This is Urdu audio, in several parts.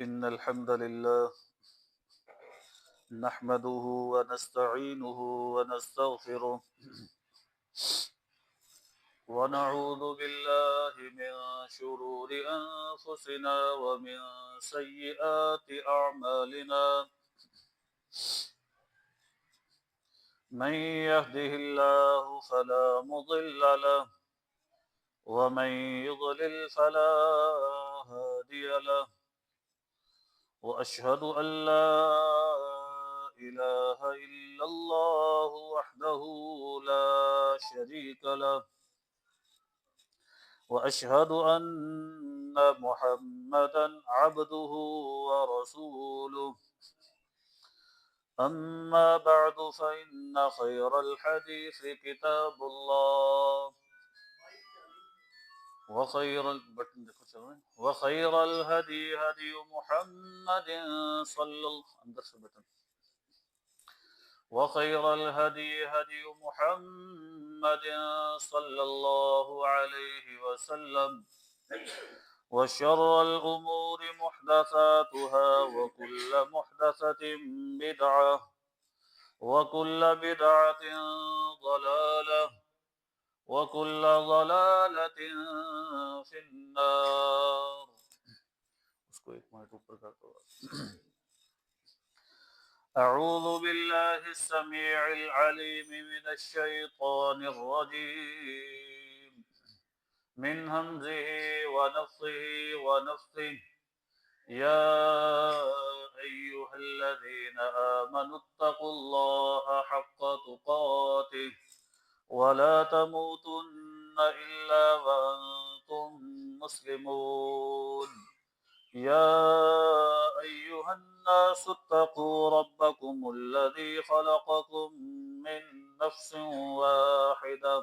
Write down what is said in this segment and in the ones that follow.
إن الحمد لله نحمده ونستعينه ونستغفره ونعوذ بالله من شرور أنفسنا ومن سيئات أعمالنا من يهده الله فلا مضل له ومن يضلل فلا هادي له وأشهد أن لا إله إلا الله وحده لا شريك له وأشهد أن محمدا عبده ورسوله أما بعد فإن خير الحديث كتاب الله وخير الهدي هدي محمد صلى الله وخير الهدي هدي محمد صلى الله عليه وسلم وشر الأمور محدثاتها وكل محدثة بدعة وكل بدعة ضلالة وكل ضلالة في النار. اس کو ایک منٹ اوپر کر دو. أعوذ بالله السميع العليم من الشيطان الرجيم من همزه ونفخه ونفثه. يا أيها الذين آمنوا اتقوا الله حق تقاته ولا تموتن إلا وأنتم مسلمون. يا أيها الناس اتقوا ربكم الذي خلقكم من نفس واحدة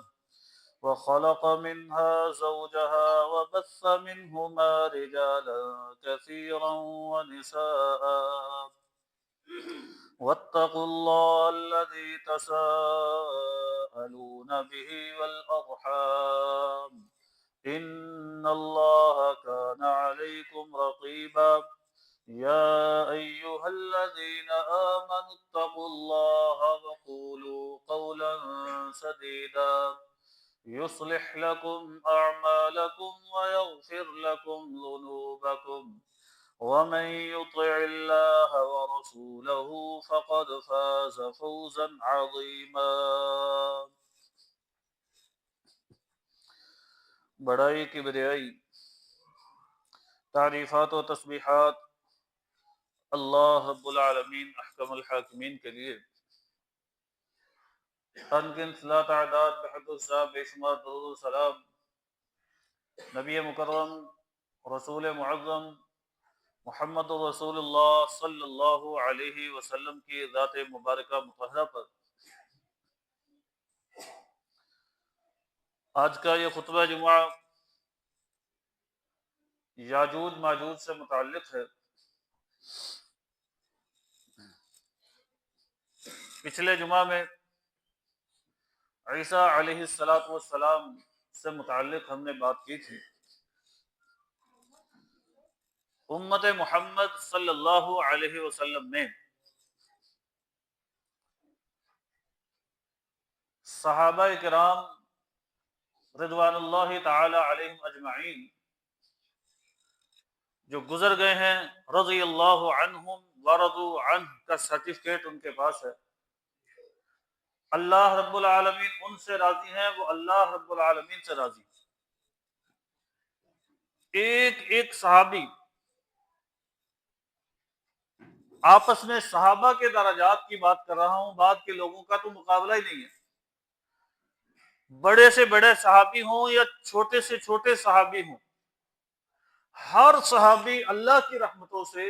وخلق منها زوجها وبث منهما رجالا كثيرا ونساء واتقوا الله الذي تساءلون به والأرحام إن الله كان عليكم رقيبا. يا أيها الذين آمنوا اتقوا الله وقولوا قولا سديدا يصلح لكم أعمالكم ويغفر لكم ذنوبكم ومن يطع الله ورسوله فقد فاز فوزا عظيما. بڑائی کبریائی تعریفات و تسبیحات اللہ رب العالمین احکم الحاکمین کے لیے. انگن صلاۃ تعداد بحد الصحاب بے شمار درود و سلام نبی مکرم رسول معظم محمد رسول اللہ صلی اللہ علیہ وسلم کی ذات مبارکہ مطہرہ پر. آج کا یہ خطبہ جمعہ یاجوج ماجوج سے متعلق ہے. پچھلے جمعہ میں عیسیٰ علیہ السلام سے متعلق ہم نے بات کی تھی. امت محمد صلی اللہ علیہ وسلم نے صحابہ کرام رضوان اللہ تعالی علیہم اجمعین جو گزر گئے ہیں رضی اللہ عنہم ورضوا عنہ کا سرٹیفکیٹ ان کے پاس ہے. اللہ رب العالمین ان سے راضی ہیں، وہ اللہ رب العالمین سے راضی ہیں. ایک ایک صحابی آپس میں صحابہ کے درجات کی بات کر رہا ہوں، بعد کے لوگوں کا تو مقابلہ ہی نہیں ہے. بڑے سے بڑے صحابی ہوں یا چھوٹے سے چھوٹے صحابی ہوں، ہر صحابی اللہ کی رحمتوں سے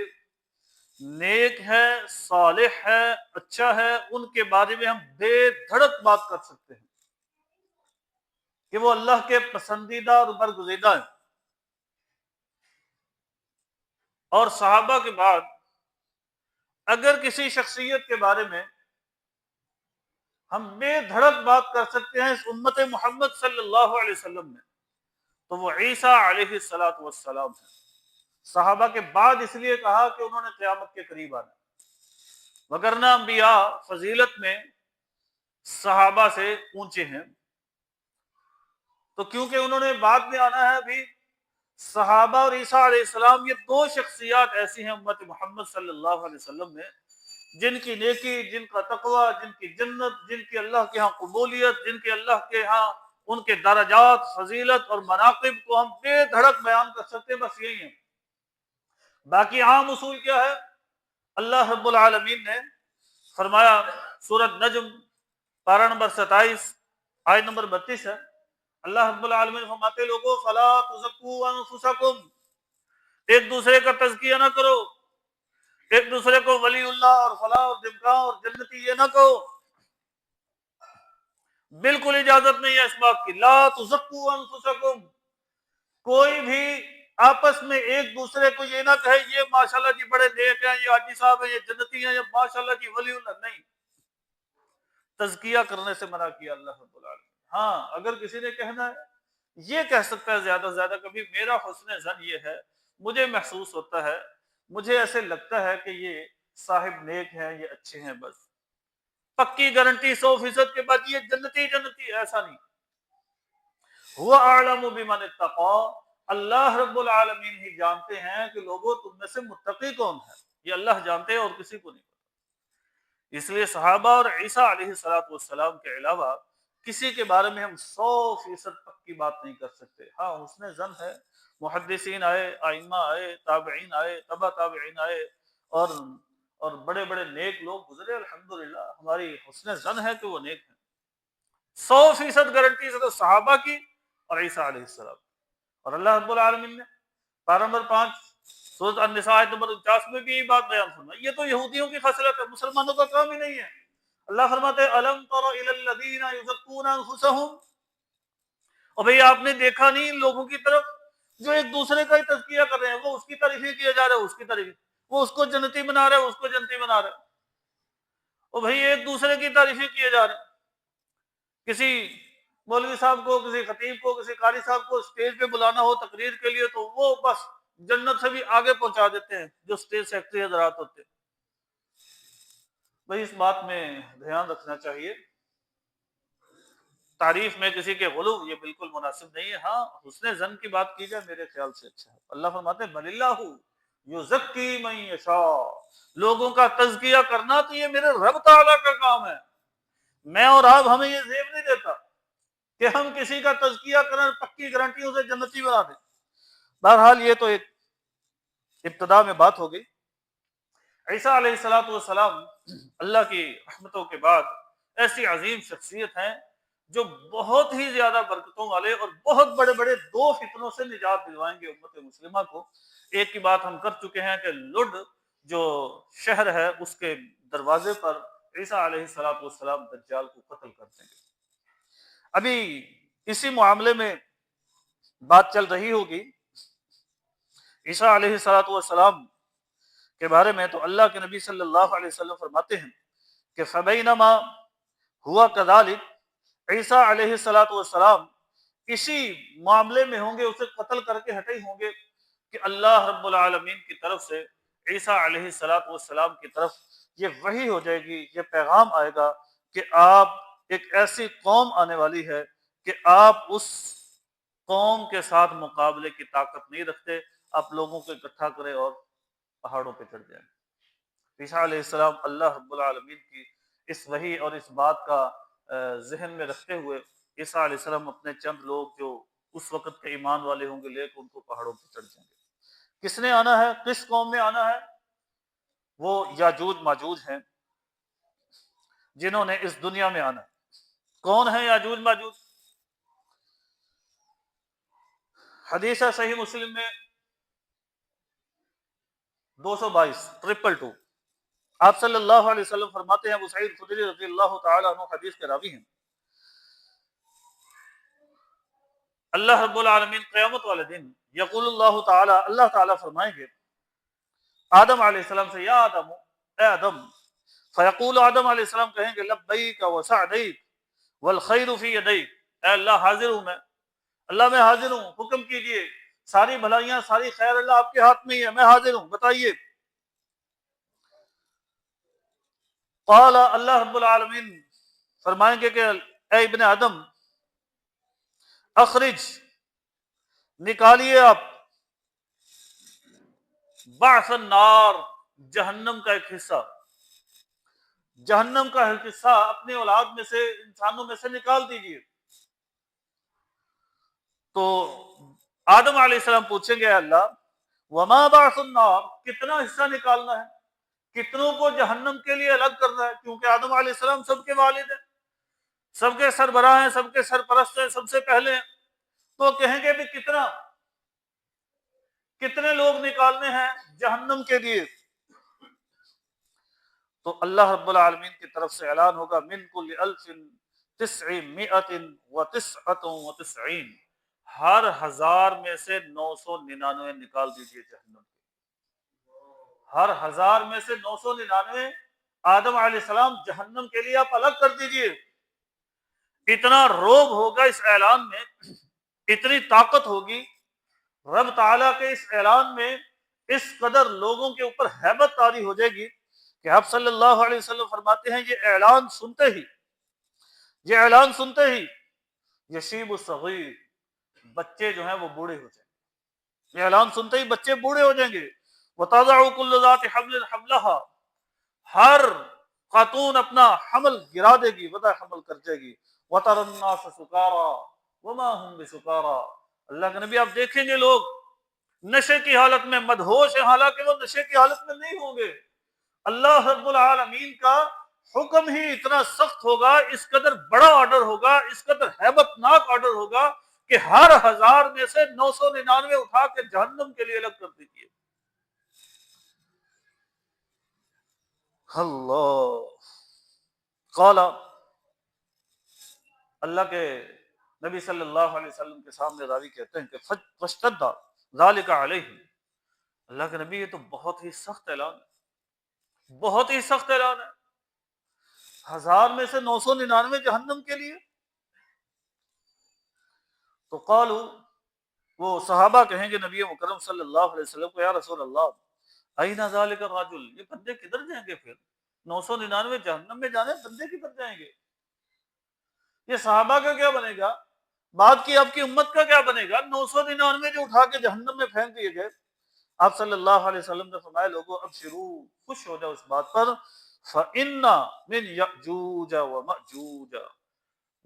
نیک ہے، صالح ہے، اچھا ہے. ان کے بارے میں ہم بے دھڑک بات کر سکتے ہیں کہ وہ اللہ کے پسندیدہ اور برگزیدہ ہیں. اور صحابہ کے بعد اگر کسی شخصیت کے بارے میں ہم بے دھڑک بات کر سکتے ہیں اس امت محمد صلی اللہ علیہ وسلم میں، تو وہ عیسیٰ علیہ السلام ہے. صحابہ کے بعد اس لیے کہا کہ انہوں نے قیامت کے قریب آنا، وگرنہ انبیاء فضیلت میں صحابہ سے اونچے ہیں، تو کیونکہ انہوں نے بعد میں آنا ہے ابھی، صحابہ اور عیسیٰ علیہ السلام یہ دو شخصیات ایسی ہیں امت محمد صلی اللہ علیہ وسلم میں، جن کی نیکی، جن کا تقوی، جن کی جنت، جن کی اللہ کے ہاں قبولیت، جن کے اللہ کے ہاں ان کے درجات، فضیلت اور مناقب کو ہم بے دھڑک بیان کر سکتے ہیں، بس یہی ہیں۔ باقی عام اصول کیا ہے؟ اللہ رب العالمین نے فرمایا، سورۃ نجم پارہ نمبر 27 آیت نمبر 32 ہے، اللہ رب العالمین فرماتے لوگوں فلا تزکوا انفسکم، ایک دوسرے کا تزکیہ نہ کرو، ایک دوسرے کو ولی اللہ اور فلاح اور دمکا اور جنتی یہ نہ کہو، بالکل اجازت نہیں ہے اس بات کی، لا تزکوا انفسکم، کوئی بھی آپس میں ایک دوسرے کو یہ نہ کہے یہ ماشاءاللہ جی بڑے نیک ہیں، یہ حاجی صاحب ہیں، یہ جنتی ہیں، یہ ماشاءاللہ جی ولی اللہ، نہیں، تزکیہ کرنے سے منع کیا اللہ رب العالمین۔ ہاں اگر کسی نے کہنا ہے یہ کہہ سکتا ہے زیادہ سے زیادہ کبھی میرا حسن ظن یہ ہے، مجھے محسوس ہوتا ہے، مجھے ایسے لگتا ہے کہ یہ صاحب نیک ہیں، یہ اچھے ہیں، بس پکی گارنٹی 100% کے بعد یہ جنتی جنتی، ایسا نہیں۔ ہوا اعلم بمن اتقا، اللہ رب العالمین ہی جانتے ہیں کہ لوگوں تم میں سے متقی کون ہے، یہ اللہ جانتے ہیں اور کسی کو نہیں پتا۔ اس لیے صحابہ اور عیسیٰ علیہ السلام کے علاوہ کسی کے بارے میں ہم 100% پکی بات نہیں کر سکتے۔ ہاں حسن ظن ہے، محدثین آئے، ائمہ آئے، تابعین آئے، تبع تابعین آئے، اور بڑے بڑے نیک لوگ گزرے، الحمدللہ ہماری حسن ظن ہے کہ وہ نیک ہیں۔ 100% گارنٹی سے تو صحابہ کی اور عیسیٰ علیہ السلام، اور اللہ رب العالمین نے پارہ نمبر 5 سورۃ النساء آیت نمبر 49 میں بھی یہی بات بیان فرمائی۔ یہ تو یہودیوں کی خصلت ہے، مسلمانوں کا کام ہی نہیں ہے۔ اللہ فرماتے ہیں الم تر الی الذین یزکون انفسهم، اور بھئی آپ نے دیکھا نہیں ان لوگوں کی طرف جو ایک دوسرے کا ہی تزکیہ کر رہے ہیں، وہ اس کی تعریفیں کیے جا رہے ہیں، اس کی تعریف، وہ اس کو جنتی بنا رہے ہیں، اس کو جنتی بنا رہے ہیں، اور بھئی ایک دوسرے کی تعریفیں کیے جا رہے ہیں۔ کسی مولوی صاحب کو، کسی خطیب کو، کسی قاری صاحب کو اسٹیج پہ بلانا ہو تقریر کے لیے تو وہ بس جنت سے بھی آگے پہنچا دیتے ہیں جو اسٹیج سیکرٹری حضرات ہوتے ہیں۔ بھئی اس بات میں دھیان رکھنا چاہیے، تعریف میں کسی کے غلو یہ بالکل مناسب نہیں ہے۔ ہاں حسن ظن کی بات کی جائے میرے خیال سے اچھا ہے۔ اللہ فرماتے ہیں بل اللہ یزکی من یشاء، لوگوں کا تزکیہ کرنا تو یہ میرے رب تعالیٰ کا کام ہے، میں اور آپ ہمیں یہ زیب نہیں دیتا کہ ہم کسی کا تزکیہ کریں، پکی گارنٹی اسے جنتی بنا دیں۔ بہرحال یہ تو ایک ابتدا میں بات ہو گئی۔ عیسیٰ علیہ السلام اللہ کی رحمتوں کے بعد ایسی عظیم شخصیت ہیں جو بہت ہی زیادہ برکتوں والے اور بہت بڑے بڑے دو فتنوں سے نجات دلوائیں گے امت مسلمہ کو۔ ایک کی بات ہم کر چکے ہیں کہ لڈ جو شہر ہے اس کے دروازے پر عیسیٰ علیہ السلام دجال کو قتل کر دیں گے۔ ابھی اسی معاملے میں بات چل رہی ہوگی عیسیٰ علیہ السلام کے بارے میں، تو اللہ کے نبی صلی اللہ علیہ وسلم فرماتے ہیں کہ فبینما ہوا کذالک، عیسیٰ علیہ السلام اسی معاملے میں ہوں گے، اسے قتل کر کے ہٹے ہوں گے کہ اللہ رب العالمین کی طرف سے عیسیٰ علیہ السلام کی طرف یہ وحی ہو جائے گی، یہ پیغام آئے گا کہ آپ ایک ایسی قوم آنے والی ہے کہ آپ اس قوم کے ساتھ مقابلے کی طاقت نہیں رکھتے، آپ لوگوں کو اکٹھا کریں اور پہاڑوں پہ چڑھ جائیں۔ عیسیٰ علیہ السلام اللہ رب العالمین کی اس وحی اور اس بات کا ذہن میں رکھتے ہوئے عیسیٰ علیہ السلام اپنے چند لوگ جو اس وقت کے ایمان والے ہوں گے لے کے ان کو پہاڑوں پہ چڑھ جائیں گے۔ کس نے آنا ہے، کس قوم میں آنا ہے؟ وہ یاجوج ماجوج ہیں جنہوں نے اس دنیا میں آنا ہے۔ کون ہے یاجوج ماجوج؟ حدیث ہے صحیح مسلم میں 222 آپ صلی اللہ علیہ وسلم فرماتے ہیں، ابو سعید خدری رضی اللہ تعالیٰ عنہ حدیث کے راوی ہیں، اللہ رب العالمین قیامت والے دن یقول اللہ تعالیٰ، اللہ تعالیٰ فرمائیں گے آدم علیہ السلام سے، یا آدم، اے آدم، فیقول آدم علیہ السلام کہیں گے لبیک وسعدیک والخیر فی یدیک، اے اللہ حاضر ہوں میں، اللہ میں حاضر ہوں، حکم کیجئے، ساری بھلائیاں ساری خیر اللہ آپ کے ہاتھ میں ہی ہے، میں حاضر ہوں، بتائیے۔ قال اللہ رب العالمین فرمائیں گے کہ اے ابن آدم اخرج، نکالیے آپ، بعث النار، جہنم کا ایک حصہ، جہنم کا ایک حصہ اپنی اولاد میں سے، انسانوں میں سے نکال دیجیے۔ تو آدم علیہ السلام پوچھیں گے اللہ وما بعث النار، کتنا حصہ نکالنا ہے، کتنوں کو جہنم کے لیے الگ کرنا ہے، کیونکہ آدم علیہ السلام سب کے والد ہیں، سب کے سربراہ ہیں، سب کے سرپرست ہیں، سب سے پہلے ہیں۔ تو کہیں گے بھی کتنے لوگ نکالنے ہیں جہنم کے لیے؟ تو اللہ رب العالمین کی طرف سے اعلان ہوگا من کل الف تسعمائۃ وتسعۃ وتسعین، ہر 1000 میں سے 999 نکال دیجیے جہنم کے، ہر 1000 میں سے 999 آدم علیہ السلام جہنم کے لیے آپ الگ کر دیجیے۔ اتنا روب ہوگا اس اعلان میں، اتنی طاقت ہوگی رب تعالیٰ کے اس اعلان میں، اس قدر لوگوں کے اوپر ہیبت طاری ہو جائے گی کہ آپ صلی اللہ علیہ وسلم فرماتے ہیں یہ اعلان سنتے ہی یشیب الصغیر، بچے جو ہیں وہ بوڑھے ہو جائیں گے، یہ اعلان سنتے ہی بچے بوڑھے ہو جائیں گے۔ وَتَضَعُ كُلُّ ذَاتِ حَمْلٍ حَمْلَهَا، ہر خاتون اپنا حمل گرا دے گی، وضع حمل کر جائے گی۔ وَتَرَى النَّاسَ سُكَارَىٰ وَمَا هُمْ بِسُكَارَىٰ، اللہ کے نبی آپ دیکھیں گے لوگ نشے کی حالت میں مدہوش ہیں، حالانکہ وہ نشے کی حالت میں نہیں ہوں گے۔ اللہ رب العالمین کا حکم ہی اتنا سخت ہوگا، اس قدر بڑا آرڈر ہوگا، اس قدر ہیبت ناک آرڈر ہوگا کہ ہر 1000 میں سے 999 اٹھا کے جہنم کے لیے الگ کر دیجیے۔ اللہ قال، اللہ کے نبی صلی اللہ علیہ وسلم کے سامنے راوی کہتے ہیں کہ فاشتد ذالک علیہم، اللہ کے نبی یہ تو بہت ہی سخت اعلان ہے، بہت ہی سخت اعلان ہے، 1000 میں سے 999 جہنم کے لیے۔ تو قالوا، وہ صحابہ کہیں گے نبی مکرم صلی اللہ علیہ وسلم کو یا رسول اللہ این ذالک الرجل، یہ بندے کدھر جائیں گے پھر، 999 جہنم میں جانے، بندے کدھر جائیں گے؟ یہ صحابہ کا کیا بنے گا، بعد کی آپ کی امت کا کیا بنے گا؟ 999 جو اٹھا کے جہنم میں پھینک دیے گئے۔ آپ صلی اللہ علیہ وسلم نے فرمایا لوگوں اب شروع خوش ہو جاؤ اس بات پر، فَإِنَّ مِن یأجوج ومأجوج،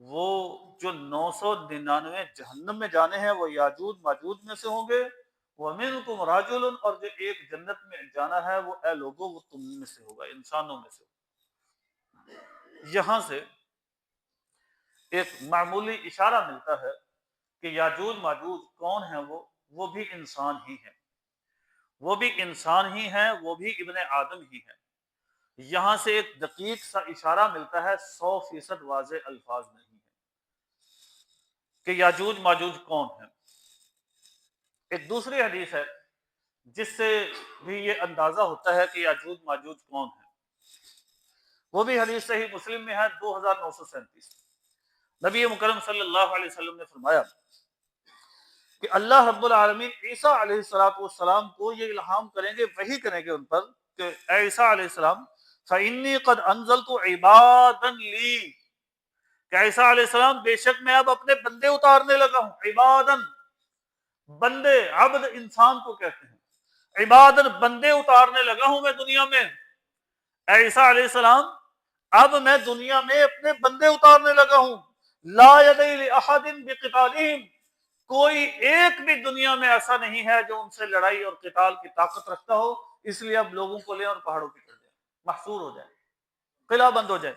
وہ جو 999 جہنم میں جانے ہیں وہ یاجوج ماجوج میں سے ہوں گے، وَمِنْکُمْ رَجُلٌ، اور جو ایک جنت میں جانا ہے وہ اے لوگوں وہ تم میں سے ہوگا، انسانوں میں سے ہوگا۔ یہاں سے ایک معمولی اشارہ ملتا ہے کہ یاجوج ماجوج کون ہیں، وہ بھی انسان ہی ہیں، وہ بھی انسان ہی ہیں، وہ بھی ابن آدم ہی ہیں۔ یہاں سے ایک دقیق سا اشارہ ملتا ہے، 100% واضح الفاظ نہیں ہے کہ یاجوج ماجوج کون ہیں۔ ایک دوسری حدیث ہے جس سے بھی یہ اندازہ ہوتا ہے کہ یاجوج ماجوج کون ہیں، وہ بھی حدیث صحیح مسلم میں ہے 2937۔ نبی مکرم صلی اللہ علیہ وسلم نے فرمایا کہ اللہ رب العالمین عیسیٰ علیہ السلام کو یہ الہام کریں گے، وحی کریں گے ان پر کہ اے عیسیٰ علیہ السلام فَإِنِّي قَدْ أَنزَلْتُ عِبَادًا لِّي، کہ عیسیٰ علیہ السلام بے شک میں اب اپنے بندے اتارنے لگا ہوں۔ عبادن، بندے، عبد انسان کو کہتے ہیں، عبادن بندے اتارنے لگا ہوں میں دنیا میں۔ اے عیسیٰ علیہ السلام اب میں دنیا میں اپنے بندے اتارنے لگا ہوں۔ لا یدی لأحد بقتالہم، کوئی ایک بھی دنیا میں ایسا نہیں ہے جو ان سے لڑائی اور قتال کی طاقت رکھتا ہو، اس لیے اب لوگوں کو لیں اور پہاڑوں پہ چڑھ جائیں، محصور ہو جائیں، قلعہ بند ہو جائے۔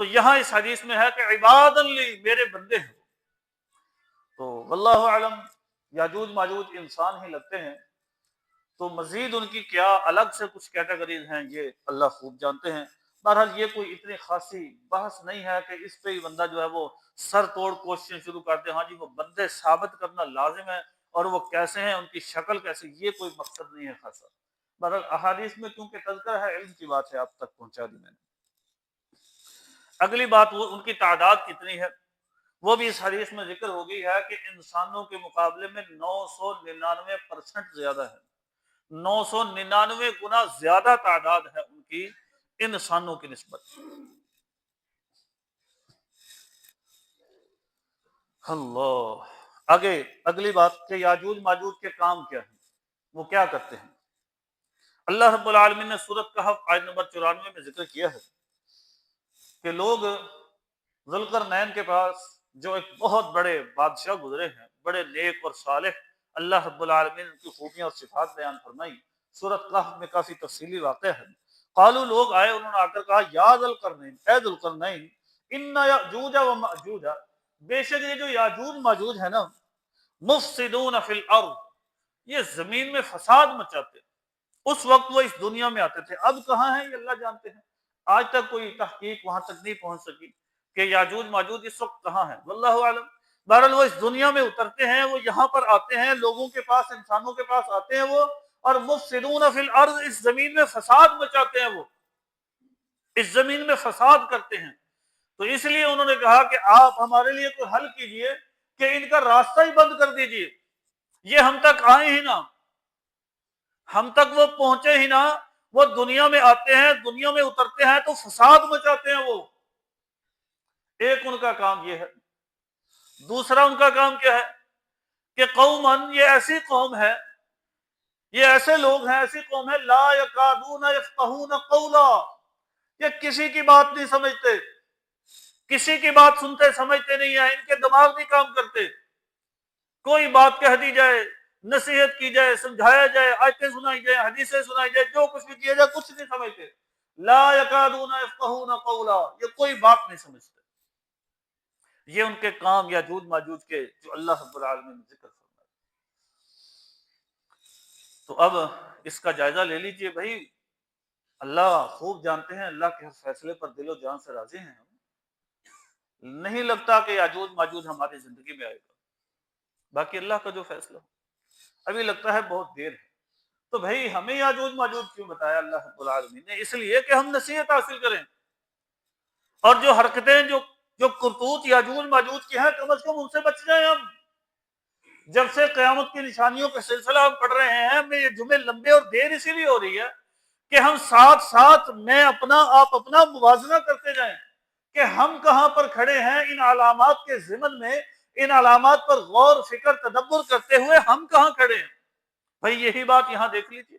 تو یہاں اس حدیث میں ہے کہ عباد لی، میرے بندے ہیں۔ تو واللہ اعلم یاجوج ماجوج انسان ہی لگتے ہیں، تو مزید ان کی کیا الگ سے کچھ کیٹیگریز ہیں یہ اللہ خوب جانتے ہیں۔ بہرحال یہ کوئی اتنی خاصی بحث نہیں ہے کہ اس پہ ہی بندہ جو ہے وہ سر توڑ کوششیں شروع کرتے ہیں، ہاں جی وہ بندے ثابت کرنا لازم ہے اور وہ کیسے ہیں، ان کی شکل کیسی، یہ کوئی مقصد نہیں ہے خاصا۔ بہرحال احادیث میں کیونکہ تذکرہ ہے، علم کی بات ہے، آپ تک پہنچا دی میں نے۔ اگلی بات وہ ان کی تعداد کتنی ہے، وہ بھی اس حدیث میں ذکر ہو گئی ہے کہ انسانوں کے مقابلے میں 999% زیادہ ہے، 999 گنا زیادہ تعداد ہے ان کی انسانوں کی نسبت۔ اللہ، آگے اگلی بات کہ یاجوج ماجوج کے کام کیا ہیں، وہ کیا کرتے ہیں۔ اللہ رب العالمین نے سورۃ کہف آیت نمبر 94 میں ذکر کیا ہے کہ لوگ ذوالقرنین کے پاس، جو ایک بہت بڑے بادشاہ گزرے ہیں، بڑے نیک اور صالح، اللہ رب العالمین نے ان کی خوبیاں اور صفات بیان فرمائی۔ سورۃ کہف میں کافی تفصیلی واقعہ ہے۔ قالو، لوگ آئے، انہوں نے آ کر کہا یا ذوالقرنین، اے ذوالقرنین، ان یاجوج و ماجوج، بے شک یہ جو یاجوج ماجوج ہے نا، مفسدون فی الارض، یہ زمین میں فساد مچاتے ہیں۔ اس وقت وہ اس دنیا میں آتے تھے، اب کہاں ہیں یہ اللہ جانتے ہیں۔ آج تک کوئی تحقیق وہاں تک نہیں پہنچ سکی کہ یاجوج ماجوج اس وقت کہاں ہیں، واللہ اعلم۔ بہرحال وہ اس دنیا میں اترتے ہیں، وہ یہاں پر آتے ہیں، لوگوں کے پاس، انسانوں کے پاس آتے ہیں وہ، اور مفسدون فی الارض، اس زمین میں فساد مچاتے ہیں، وہ اس زمین میں فساد کرتے ہیں۔ تو اس لیے انہوں نے کہا کہ آپ ہمارے لیے کوئی حل کیجئے کہ ان کا راستہ ہی بند کر دیجئے، یہ ہم تک آئے ہی نہ، ہم تک وہ پہنچے ہی نہ۔ وہ دنیا میں آتے ہیں، دنیا میں اترتے ہیں تو فساد مچاتے ہیں وہ۔ ایک ان کا کام یہ ہے۔ دوسرا ان کا کام کیا ہے کہ قومن، یہ ایسی قوم ہے، یہ ایسے لوگ ہیں، ایسی قوم ہے، لا یکادون یفقہون قولا، یہ کسی کی بات نہیں سمجھتے، کسی کی بات سنتے سمجھتے نہیں ہیں، ان کے دماغ نہیں کام کرتے۔ کوئی بات کہہ دی جائے، نصیحت کی جائے، سمجھایا جائے، آیتیں سنائی جائے، حدیثیں سنائی جائے، جو کچھ بھی کیا جائے، کچھ نہیں سمجھتے۔ لا یکادون یفقہون قولا، یہ کوئی بات نہیں سمجھتے۔ یہ ان کے کام یاجوج ماجوج کے جو اللہ رب العالمین نے ذکر فرمایا۔ تو اب اس کا جائزہ لے لیجئے بھائی، اللہ خوب جانتے ہیں، اللہ کے ہر فیصلے پر دل و جان سے راضی ہیں ہم۔ نہیں لگتا کہ یاجوج ماجوج ہماری زندگی میں آئے گا، باقی اللہ کا جو فیصلہ ہو، ابھی لگتا ہے بہت دیر ہے۔ تو بھائی ہمیں یاجوج ماجوج کیوں بتایا اللہ رب العالمین نے؟ اس لیے کہ ہم نصیحت حاصل کریں، اور جو حرکتیں، جو کرتوت یاجوج ماجوج کی ہیں، کم از کم ان سے بچ جائیں ہم۔ جب سے قیامت کی نشانیوں کا سلسلہ ہم پڑھ رہے ہیں، ہمیں یہ جملے لمبے اور دیر اسی لیے ہو رہی ہے کہ ہم ساتھ ساتھ میں اپنا، آپ اپنا موازنہ کرتے جائیں کہ ہم کہاں پر کھڑے ہیں ان علامات کے ضمن میں، ان علامات پر غور فکر تدبر کرتے ہوئے ہم کہاں کھڑے ہیں۔ بھائی یہی بات یہاں دیکھ لیجیے،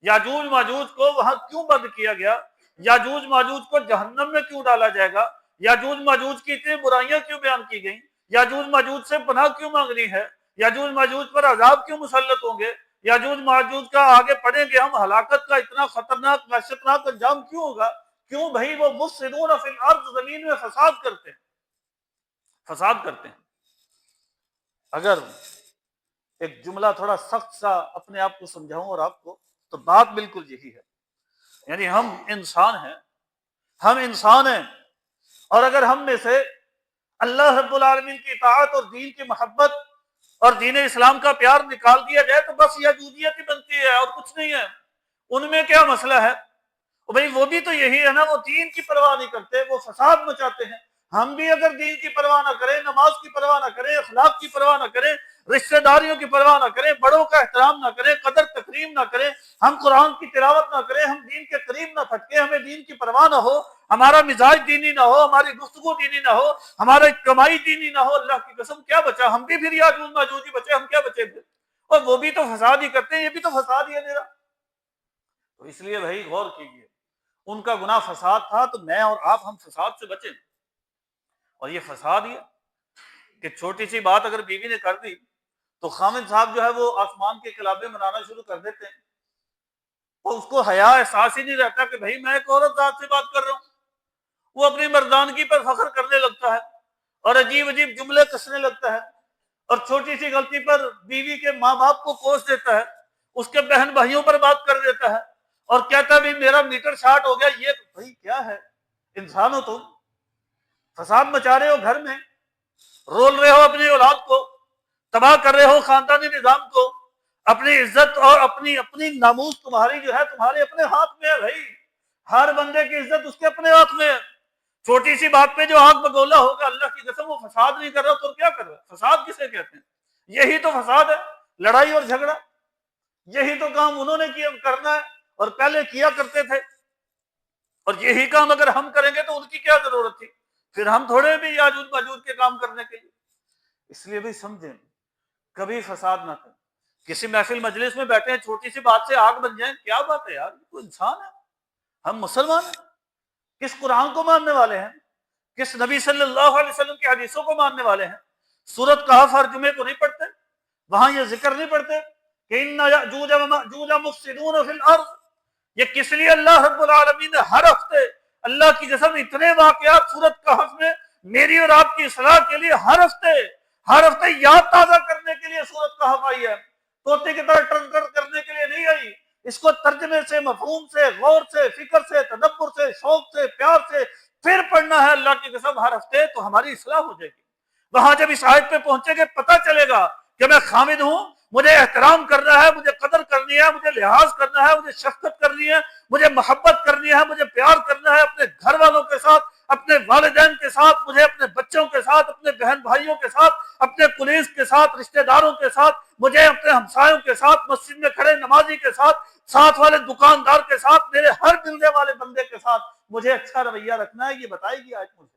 یاجوج ماجوج کو وہاں کیوں بند کیا گیا، یاجوج ماجوج کو جہنم میں کیوں ڈالا جائے گا، یاجوج ماجوج کی اتنی برائیاں کیوں بیان کی گئیں، یاجوج ماجوج سے پناہ کیوں مانگنی ہے، یاجوج ماجوج پر عذاب کیوں مسلط ہوں گے، یاجوج ماجوج کا آگے پڑھیں گے ہم، ہلاکت کا اتنا خطرناک وحشتناک انجام کیوں ہوگا؟ کیوں بھائی؟ وہ مفسدون فی الارض، زمین میں فساد کرتے ہیں، فساد کرتے ہیں۔ اگر ایک جملہ تھوڑا سخت سا اپنے آپ کو سمجھاؤں اور آپ کو، تو بات بالکل یہی ہے، یعنی ہم انسان ہیں، ہم انسان ہیں، اور اگر ہم میں سے اللہ رب العالمین کی اطاعت اور دین کی محبت اور دین اسلام کا پیار نکال دیا جائے تو بس یاجوجیت ہی بنتی ہے اور کچھ نہیں ہے۔ ان میں کیا مسئلہ ہے؟ بھائی وہ بھی تو یہی ہے نا، وہ دین کی پرواہ نہیں کرتے، وہ فساد مچاتے ہیں۔ ہم بھی اگر دین کی پرواہ نہ کریں، نماز کی پرواہ نہ کریں، اخلاق کی پرواہ نہ کریں، رشتہ داریوں کی پرواہ نہ کریں، بڑوں کا احترام نہ کریں، قدر تکریم نہ کریں، ہم قرآن کی تلاوت نہ کریں، ہم دین کے قریب نہ پھٹکیں، ہمیں دین کی پرواہ نہ ہو، ہمارا مزاج دینی نہ ہو، ہماری گفتگو دینی نہ ہو، ہمارا کمائی دینی نہ ہو، اللہ کی قسم کیا بچا؟ ہم بھی پھر یاجوج ماجوج ہی بچے، ہم کیا بچے پھر؟ اور وہ بھی تو فساد ہی کرتے ہیں، یہ بھی تو فساد ہی ہے میرا۔ تو اس لیے بھائی غور کیجیے، ان کا گناہ فساد تھا تو میں اور آپ ہم فساد سے بچیں، اور یہ فساد ہی ہے کہ چھوٹی سی بات اگر بیوی نے کر دی تو خامد صاحب جو ہے وہ آسمان کے کلابے منانا شروع کر دیتے ہیں، اور اس کو حیا احساس ہی نہیں رہتا کہ بھائی میں ایک عورت ذات سے بات کر رہا ہوں۔ وہ اپنی مردانگی پر فخر کرنے لگتا ہے اور عجیب عجیب جملے کسنے لگتا ہے، اور چھوٹی سی غلطی پر بیوی کے ماں باپ کو کوس دیتا ہے، اس کے بہن بھائیوں پر بات کر دیتا ہے، اور کہتا ہے میرا میٹر شارٹ ہو گیا۔ یہ بھائی کیا ہے؟ انسان ہو تم، فساد مچا رہے ہو، گھر میں رول رہے ہو، اپنی اولاد کو تباہ کر رہے ہو، خاندانی نظام کو، اپنی عزت اور اپنی ناموس تمہاری جو ہے تمہارے اپنے ہاتھ میں ہے۔ بھائی ہر بندے کی عزت اس کے اپنے ہاتھ میں ہے۔ چھوٹی سی بات پہ جو آگ بگولا ہوگا، اللہ کی قسم وہ فساد نہیں کر رہا تو کیا کر رہا ہے؟ فساد کسے کہتے ہیں؟ یہی تو فساد ہے، لڑائی اور جھگڑا۔ یہی تو کام انہوں نے کیا کرنا ہے اور پہلے کیا کرتے تھے، اور یہی کام اگر ہم کریں گے تو ان کی کیا ضرورت تھی؟ پھر ہم تھوڑے بھی یاجوج ماجوج کے کام کرنے کے لیے۔ اس لیے بھی سمجھیں، کبھی فساد نہ کریں۔ کسی محفل مجلس میں بیٹھے ہیں، چھوٹی سی بات سے آگ بن جائیں، کیا بات ہے یار؟ کوئی انسان ہے، ہم مسلمان ہیں، کس قرآن کو ماننے والے ہیں، کس نبی صلی اللہ علیہ وسلم کی حدیثوں کو ماننے والے ہیں؟ سورۃ کہف ہر جمعے کو نہیں پڑھتے؟ وہاں یہ ذکر نہیں پڑھتے کہ ان یاجوج وماجوج مفسدون فی الارض؟ یہ کس لیے اللہ رب العالمین نے ہر ہفتے، اللہ کی قسم اتنے واقعات سورۃ کہف میں میری اور آپ کی اصلاح کے لیے ہر ہفتے یاد تازہ کرنے کے لیے سورۃ کہف آئی ہے۔ طوطے کی طرح ٹر ٹر کرنے کے لیے نہیں آئی۔ اس کو ترجمے سے، مفہوم سے، غور سے، فکر سے، تدبر سے، شوق سے، پیار سے پھر پڑھنا ہے اللہ کی قسم ہر ہفتے، تو ہماری اصلاح ہو جائے گی۔ وہاں جب اس آیت پہ پہنچے گے پتہ چلے گا کہ میں خامد ہوں، مجھے احترام کرنا ہے، مجھے قدر کرنی ہے، مجھے لحاظ کرنا ہے، مجھے شفقت کرنی ہے، مجھے محبت کرنی ہے، مجھے پیار کرنا ہے اپنے گھر والوں کے ساتھ، اپنے والدین کے ساتھ، مجھے اپنے بچوں کے ساتھ، اپنے بہن بھائیوں کے ساتھ، اپنے پولیس کے ساتھ، رشتہ داروں کے ساتھ، مجھے اپنے ہمسایوں کے ساتھ، مسجد میں کھڑے نمازی کے ساتھ، ساتھ والے دکاندار کے ساتھ، میرے ہر ملنے والے بندے کے ساتھ مجھے اچھا رویہ رکھنا ہے۔ یہ بتائے گی آج مجھے،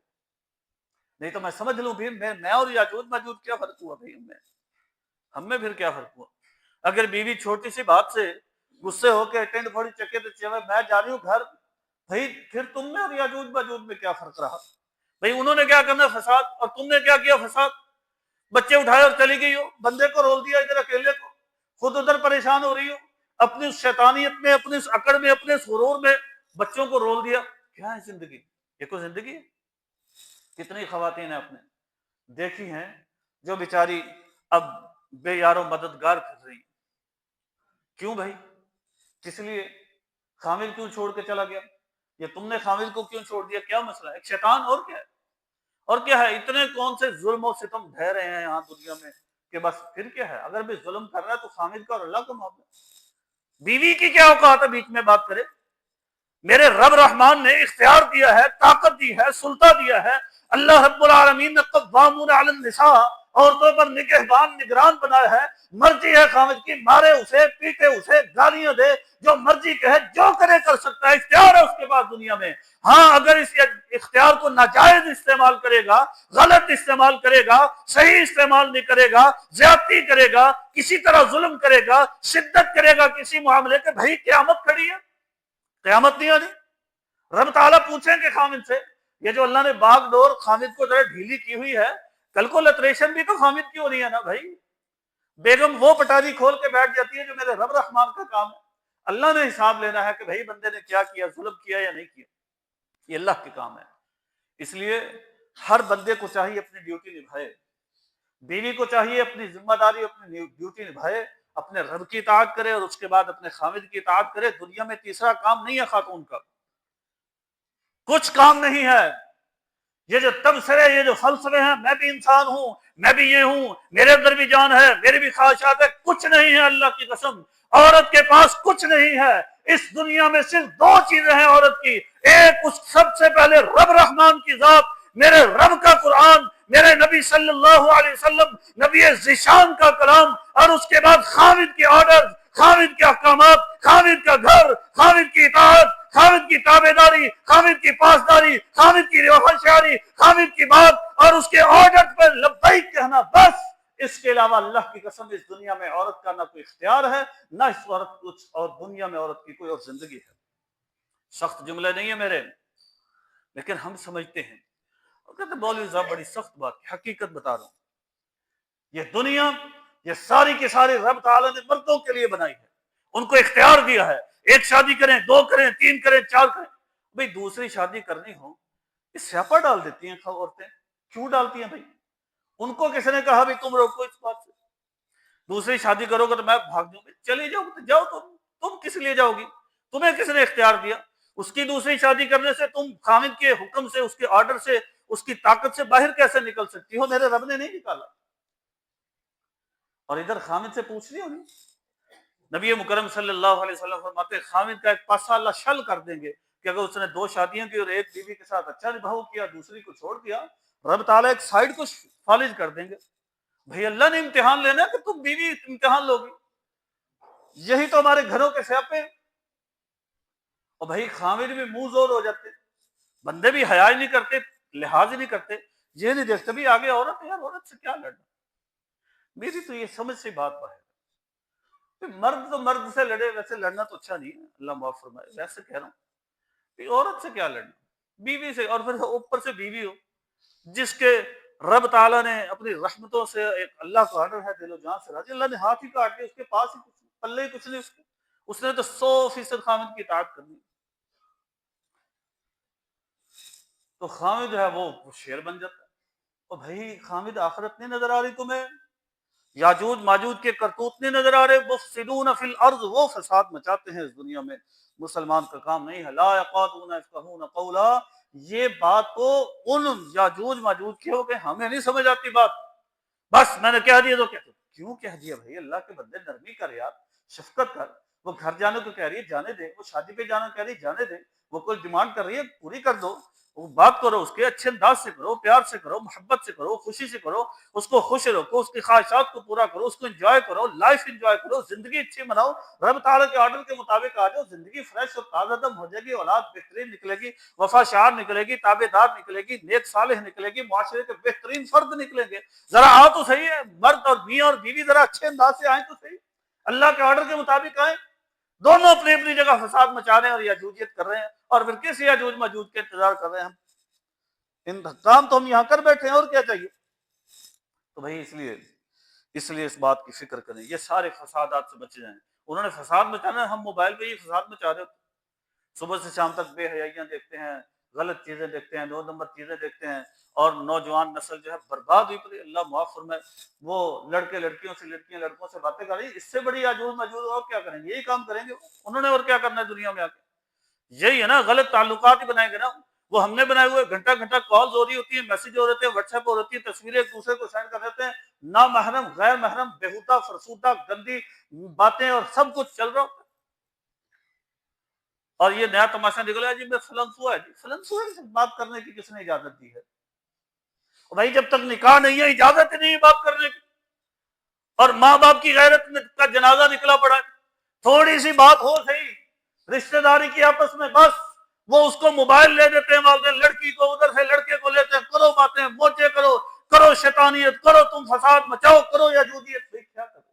نہیں تو میں سمجھ لوں بھی میں اور یاجوج ماجوج کیا فرق ہوا بھائی؟ ہم میں پھر کیا فرق ہوا؟ اگر بیوی چھوٹی سی بات سے غصے ہو کے ٹینڈ پھوڑی چکے تو چلے میں جا رہی ہوں گھر، بھائی پھر تم میں اور یاجوج ماجوج میں کیا فرق رہا؟ بھائی انہوں نے کیا کرنا فساد، اور تم نے کیا کیا فساد؟ بچے اٹھائے اور چلی گئی ہو، بندے کو رول دیا ادھر اکیلے کو، خود ادھر پریشان ہو رہی ہو، اپنی اس شیطانیت میں، اپنی اس اکڑ میں، اپنے سرور میں بچوں کو رول دیا۔ کیا ہے زندگی؟ یہ کوئی زندگی ہے؟ کتنی خواتین ہیں اپنے دیکھی ہیں جو بیچاری اب بے یار و مددگار کر رہی ہیں۔ کیوں بھائی؟ کس لیے؟ خامد کیوں چھوڑ کے چلا گیا؟ یہ تم نے خامد کو کیوں چھوڑ دیا؟ کیا مسئلہ ہے؟ ایک شیطان، اور کیا ہے؟ اور کیا ہے؟ اتنے کون سے ظلم و ستم ڈھہ رہے ہیں یہاں دنیا میں کہ بس پھر کیا ہے؟ اگر بھی ظلم کر رہا ہے تو خامد کا اور اللہ کا معاملہ۔ بیوی کی کیا اوقات ہے بیچ میں بات کرے؟ میرے رب رحمان نے اختیار دیا ہے، طاقت دی ہے، سلطہ دیا ہے۔ اللہ رب العالمین نے قوامون علی النساء، عورتوں پر نگہبان، نگران بنایا ہے۔ مرضی ہے خامد کی، مارے اسے، پیٹے اسے، گالیاں دے، جو مرضی کہے، جو کرے کر سکتا ہے، اختیار ہے اس کے پاس دنیا میں۔ ہاں اگر اس اختیار کو ناجائز استعمال کرے گا، غلط استعمال کرے گا، صحیح استعمال نہیں کرے گا، زیادتی کرے گا، کسی طرح ظلم کرے گا، شدت کرے گا کسی معاملے کے، بھائی قیامت کھڑی ہے، قیامت نہیں آنی۔ رب تعالیٰ پوچھیں گے خامد سے، یہ جو اللہ نے باغ ڈور خامد کو ذرا ڈھیلی کی ہوئی ہے، کل کو لتریشن بھی تو خامد کی ہو رہی ہے نا بھائی۔ بیگم وہ پٹاری کھول کے بیٹھ جاتی ہے جو میرے رب رحمان کا کام ہے۔ اللہ نے حساب لینا ہے کہ بھائی بندے نے کیا کیا، ظلم کیا یا نہیں کیا، یہ اللہ کے کام ہے۔ اس لیے ہر بندے کو چاہیے اپنی ڈیوٹی نبھائے، بیوی کو چاہیے اپنی ذمہ داری، اپنی ڈیوٹی نبھائے، اپنے رب کی اطاعت کرے اور اس کے بعد اپنے خامد کی اطاعت کرے۔ دنیا میں تیسرا کام نہیں ہے خاتون کا، کچھ کام نہیں ہے۔ یہ جو تبصرے، یہ جو فلسفے ہیں، میں بھی انسان ہوں، میں بھی یہ ہوں، میرے اندر بھی جان ہے، میری بھی خواہشات ہے، کچھ نہیں ہے اللہ کی قسم۔ عورت کے پاس کچھ نہیں ہے۔ اس دنیا میں صرف دو چیزیں ہیں عورت کی، ایک اس سب سے پہلے رب رحمان کی ذات، میرے رب کا قرآن، میرے نبی صلی اللہ علیہ وسلم، نبی ذیشان کا کلام، اور اس کے بعد خامد کے آرڈر، خامد کے احکامات، خامد کا گھر، خامد کی اطاعت، خامد کی تابعداری، خامد کی پاسداری، خامد کی روحانشاری، خامد کی بات اور اس کے آرڈر پر لبیک کہنا، بس۔ اس کے علاوہ اللہ کی قسم اس دنیا میں عورت کا نہ کوئی اختیار ہے، نہ اس عورت کچھ، اور دنیا میں عورت کی کوئی اور زندگی ہے۔ سخت جملے نہیں ہے میرے، لیکن ہم سمجھتے ہیں اور کہتے ہیں مولوی صاحب بڑی سخت بات، حقیقت بتا رہا ہوں۔ یہ دنیا، یہ ساری کی ساری رب تعالیٰ نے مردوں کے لیے بنائی ہے، ان کو اختیار دیا ہے، ایک شادی کریں، دو کریں، تین کریں، چار کریں۔ بھئی دوسری شادی کرنی ہو، یہ سیاپا ڈال دیتی ہیں عورتیں، کیوں ڈالتی ہیں بھائی؟ ان کو کس نے کہا بھی تم روکو اس بات سے؟ دوسری شادی کرو گے تو میں بھاگ جاؤں گی، چلی جاؤ تو جاؤ، تم کس لیے جاؤ گی؟ تمہیں کس نے اختیار دیا؟ اس کی دوسری شادی کرنے سے تم خامد کے حکم سے، اس کے آرڈر سے، اس کی طاقت سے باہر کیسے نکل سکتی ہو؟ میرے رب نے نہیں نکالا۔ اور ادھر خامد سے پوچھ رہی ہونی، نبی مکرم صلی اللہ علیہ وسلم فرماتے خامد کا ایک پاسا اللہ شل کر دیں گے کہ اگر اس نے 2 شادیاں کی اور ایک بیوی کے ساتھ اچھا نبھاؤ کیا، دوسری کو چھوڑ دیا، رب تعالیٰ ایک سائڈ کو فالج کر دیں گے۔ بھئی اللہ نے امتحان لینا ہے کہ تم بیوی امتحان لوگی، یہی تو ہمارے گھروں کے سیاپے ہیں۔ اور بھائی خامد بھی منہ زور ہو جاتے، بندے بھی حیا ہی نہیں کرتے، لحاظ ہی نہیں کرتے، یہ نہیں دیکھتے بھی آگے عورت ہے، یار عورت سے کیا لڑنا۔ میری تو یہ سمجھ سے بات ہے کہ مرد تو مرد سے لڑے، ویسے لڑنا تو اچھا نہیں ہے، اللہ معاف فرمائے، ویسے کہہ رہا ہوں کہ عورت سے کیا لڑنا، بیوی سے، اور پھر اوپر سے بیوی ہو جس کے رب تعالیٰ نے اپنی رحمتوں سے، ایک اللہ کا آرڈر ہے دل و جان سے راضی، اللہ نے ہاتھ ہی کاٹ دیا، اس کے پاس ہی کچھ پلے ہی کچھ نہیں، اس نے تو 100% خامد کی اطاعت کرنی، تو خامد جو ہے وہ شیر بن جاتا ہے۔ اور بھائی خامد آخرت نہیں نظر آ رہی تمہیں؟ یاجوج ماجوج کے کرتوت نہیں نظر آ رہے؟ مفسدون فی الارض، وہ فساد مچاتے ہیں اس دنیا میں، مسلمان کا کام نہیں ہے۔ لا یقاتون یفقهون قولا، یہ بات تو ان یاجوج ماجوج کی ہو کہ ہمیں نہیں سمجھ آتی بات، بس میں نے کہہ دیا تو کہتے، کیوں کہہ دیا بھائی؟ اللہ کے بندے نرمی کر یار، شفقت کر، وہ گھر جانے کو کہہ رہی ہے جانے دے، وہ شادی پہ جانا کہہ رہی ہے جانے دے، وہ کوئی ڈیمانڈ کر رہی ہے پوری کر دو، وہ بات کرو اس کے اچھے انداز سے کرو، پیار سے کرو، محبت سے کرو، خوشی سے کرو، اس کو خوش رکھو، اس کی خواہشات کو پورا کرو، اس کو انجوائے کرو، لائف انجوائے کرو، زندگی اچھی مناؤ، رب تعالیٰ کے آرڈر کے مطابق آ جاؤ، زندگی فریش اور تازہ دم ہو جائے گی، اولاد بہترین نکلے گی، وفا شعار نکلے گی، تابع دار نکلے گی، نیک صالح نکلے گی، معاشرے کے بہترین فرد نکلیں گے۔ ذرا آؤ تو صحیح ہے، مرد اور میاں اور بیوی ذرا اچھے انداز سے آئیں تو صحیح، اللہ کے آرڈر کے مطابق آئیں۔ دونوں اپنی اپنی جگہ فساد مچا رہے ہیں اور یاجوجیت کر رہے ہیں، اور پھر کس یاجوج ماجوج کے انتظار کر رہے ہیں ہم؟ ان کام تو ہم یہاں کر بیٹھے ہیں، اور کیا چاہیے؟ تو بھائی اس لیے اس بات کی فکر کریں، یہ سارے فسادات سے بچ جائیں۔ انہوں نے فساد مچانا ہے، ہم موبائل پہ ہی فساد مچا رہے ہوتے، صبح سے شام تک بے حیائیاں دیکھتے ہیں، غلط چیزیں دیکھتے ہیں، 2 نمبر چیزیں دیکھتے ہیں، اور نوجوان نسل جو ہے برباد ہوئی پڑی، اللہ معاف فرمائے۔ وہ لڑکے لڑکیوں سے، لڑکیاں لڑکوں سے باتیں کر رہی، اس سے بڑی یاجوج ماجوج اور کیا کریں گے؟ یہی کام کریں گے انہوں نے، اور کیا کرنا ہے دنیا میں آ کے؟ یہی ہے نا، غلط تعلقات ہی بنائیں گے نا، وہ ہم نے بنائے ہوئے، گھنٹہ گھنٹہ کالز ہو رہی ہوتی ہیں، میسج ہو رہے ہیں، واٹس ایپ ہو رہی ہے، تصویریں ایک دوسرے کو سینڈ کر دیتے ہیں، نامحرم غیر محرم بےہودہ فرسودہ گندی باتیں اور سب کچھ چل رہا ہوتا ہے۔ اور یہ نیا تماشا نکلا جی میں فلنسوا ہے، جی فلنسوا سے بات کرنے کی کس نے اجازت دی ہے؟ بھائی جب تک نکاح نہیں ہے اجازت ہی نہیں ہے بات کرنے کی، اور ماں باپ کی غیرت کا جنازہ نکلا پڑا ہے، تھوڑی سی بات ہو صحیح رشتہ داری کی آپس میں، بس وہ اس کو موبائل لے دیتے ہیں والدین، لڑکی کو ادھر سے لڑکے کو لیتے ہیں، کرو باتیں، موجے کرو، کرو شیطانیت، کرو تم فساد مچاؤ، کرو یاجوجیت، بھائی کیا کرے؟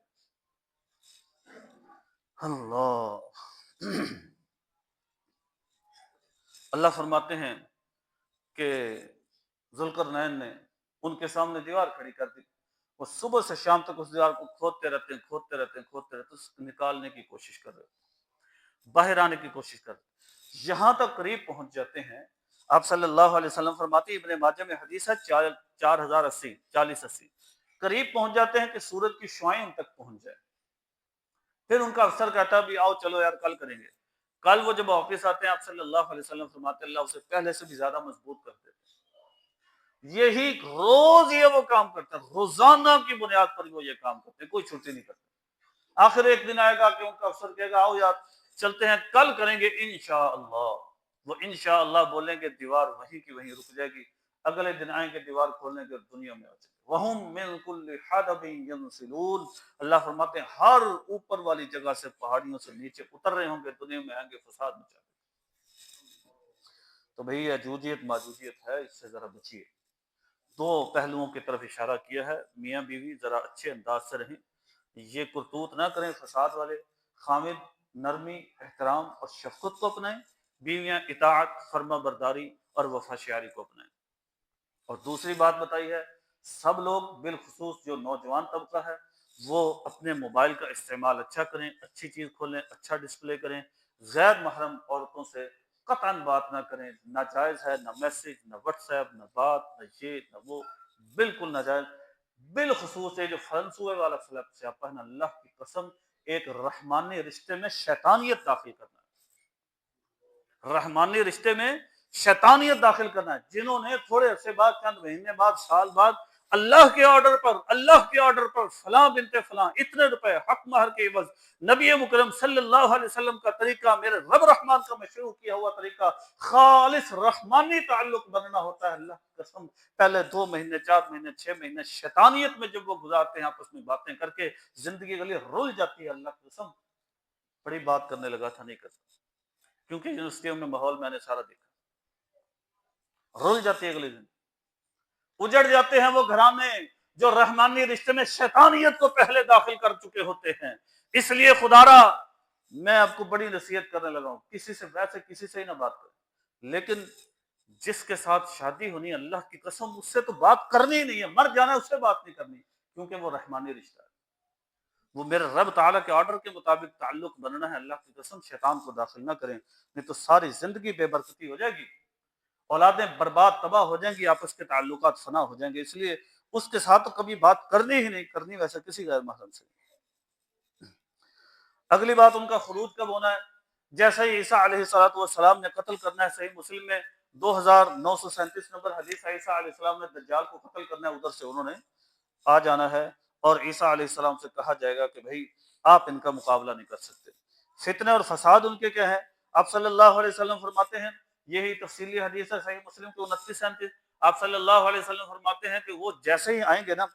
اللہ اللہ فرماتے ہیں کہ ذوالقرنین نے ان کے سامنے دیوار کھڑی کر دی، وہ صبح سے شام تک اس دیوار کو کھودتے رہتے ہیں، کھودتے رہتے ہیں، کھودتے رہتے ہیں، اس کو نکالنے کی کوشش کر رہے ہیں، باہر آنے کی کوشش کر رہے ہیں، یہاں تک قریب پہنچ جاتے ہیں۔ آپ صلی اللہ علیہ وسلم فرماتے ہیں، ابن ماجہ میں حدیث ہے 4080 4080، قریب پہنچ جاتے ہیں کہ سورج کی شعاعیں ان تک پہنچ جائے، پھر ان کا افسر کہتا ہے بھی آؤ چلو یار کل کریں گے۔ کل وہ جب واپس آتے ہیں، آپ صلی اللہ علیہ وسلم فرماتے ہیں اللہ اسے پہلے سے بھی زیادہ مضبوط کر دیتے ہیں۔ یہی روز یہ وہ کام کرتے ہیں، روزانہ کی بنیاد پر وہ یہ کام کرتے ہیں، کوئی چھٹی نہیں کرتے۔ آخر ایک دن آئے گا کہ ان کا افسر کہے گا آؤ یار چلتے ہیں کل کریں گے انشاءاللہ، وہ انشاءاللہ بولیں گے، دیوار وہیں کی وہیں رک جائے گی، اگلے دن آئیں گے دیوار کھولنے کے دنیا میں آ جائے گی۔ وَهُمْ مِنْ كُلِّ حَدَبٍ يَنْسِلُونَ، اللہ فرماتے ہیں ہر اوپر والی جگہ سے پہاڑیوں سے نیچے اتر رہے ہوں گے، دنیا میں آئیں گے فساد مچا گے۔ تو بھئی یاجوجیت ماجوجیت ہے، اس سے ذرا بچیے۔ 2 پہلوؤں کی طرف اشارہ کیا ہے، میاں بیوی ذرا اچھے انداز سے رہیں، یہ کرتوت نہ کریں فساد والے، خامد نرمی، احترام اور شفقت کو اپنائیں، بیویاں اطاعت، فرما برداری اور وفا شعاری کو اپنائیں۔ اور دوسری بات بتائی ہے، سب لوگ بالخصوص جو نوجوان طبقہ ہے وہ اپنے موبائل کا استعمال اچھا کریں، اچھی چیز کھولیں، اچھا ڈسپلے کریں، غیر محرم عورتوں سے قطعاً بات نہ کریں، ناجائز ہے، نہ میسج، نہ واٹس ایپ، نہ بات، نہ یہ نہ وہ، بالکل ناجائز۔ بالخصوص یہ جو فرنسوئے والا سیاپا ہے نا، اللہ کی قسم ایک رحمانی رشتے میں شیطانیت داخل کرنا ہے، رحمانی رشتے میں شیطانیت داخل کرنا ہے۔ جنہوں نے تھوڑے عرصے بعد، چند مہینے بعد، سال بعد اللہ کے آرڈر پر فلاں بنت فلاں اتنے روپے حق مہر کے عوض نبی مکرم صلی اللہ علیہ وسلم کا طریقہ، میرے رب رحمان کا مشروع کیا ہوا طریقہ، خالص رحمانی تعلق بننا ہوتا ہے۔ اللہ کی قسم پہلے 2 مہینے 4 مہینے 6 مہینے شیطانیت میں جب وہ گزارتے ہیں آپس میں باتیں کر کے، زندگی گلی رل جاتی ہے۔ اللہ کی قسم بڑی بات کرنے لگا تھا، نہیں کرتا، کیونکہ یونیورسٹیوں میں ماحول میں نے سارا دیکھا، رل جاتی ہے اگلے دن، اجڑ جاتے ہیں وہ گھرانے جو رحمانی رشتے میں شیطانیت کو پہلے داخل کر چکے ہوتے ہیں۔ اس لیے خدارا میں آپ کو بڑی نصیحت کرنے لگا ہوں، کسی سے ویسے کسی سے ہی نہ بات کریں، لیکن جس کے ساتھ شادی ہونی، اللہ کی قسم اس سے تو بات کرنی ہی نہیں ہے، مر جانا ہے اس سے بات نہیں کرنی، کیونکہ وہ رحمانی رشتہ ہے، وہ میرے رب تعالیٰ کے آرڈر کے مطابق تعلق بننا ہے۔ اللہ کی قسم شیطان کو داخل نہ کریں، نہیں تو ساری زندگی بے برکتی ہو جائے گی، اولادیں برباد تباہ ہو جائیں گی، آپس کے تعلقات فنا ہو جائیں گے۔ اس لیے اس کے ساتھ تو کبھی بات کرنی ہی نہیں کرنی، ویسے کسی غیر محرم سے۔ اگلی بات ان کا خروج کب ہونا ہے؟ جیسے ہی عیسیٰ علیہ السلام نے قتل کرنا ہے، صحیح مسلم میں 2937 نمبر حدیث ہے، عیسیٰ علیہ السلام نے دجال کو قتل کرنا ہے، ادھر سے انہوں نے آ جانا ہے، اور عیسیٰ علیہ السلام سے کہا جائے گا کہ بھائی آپ ان کا مقابلہ نہیں کر سکتے۔ فتنے اور فساد ان کے کیا ہے؟ آپ صلی اللہ علیہ وسلم فرماتے ہیں، یہی تفصیلی حدیث ہے صحیح مسلم کے 2937، آپ صلی اللہ علیہ وسلم فرماتے ہیں کہ وہ جیسے ہی آئیں گے نا،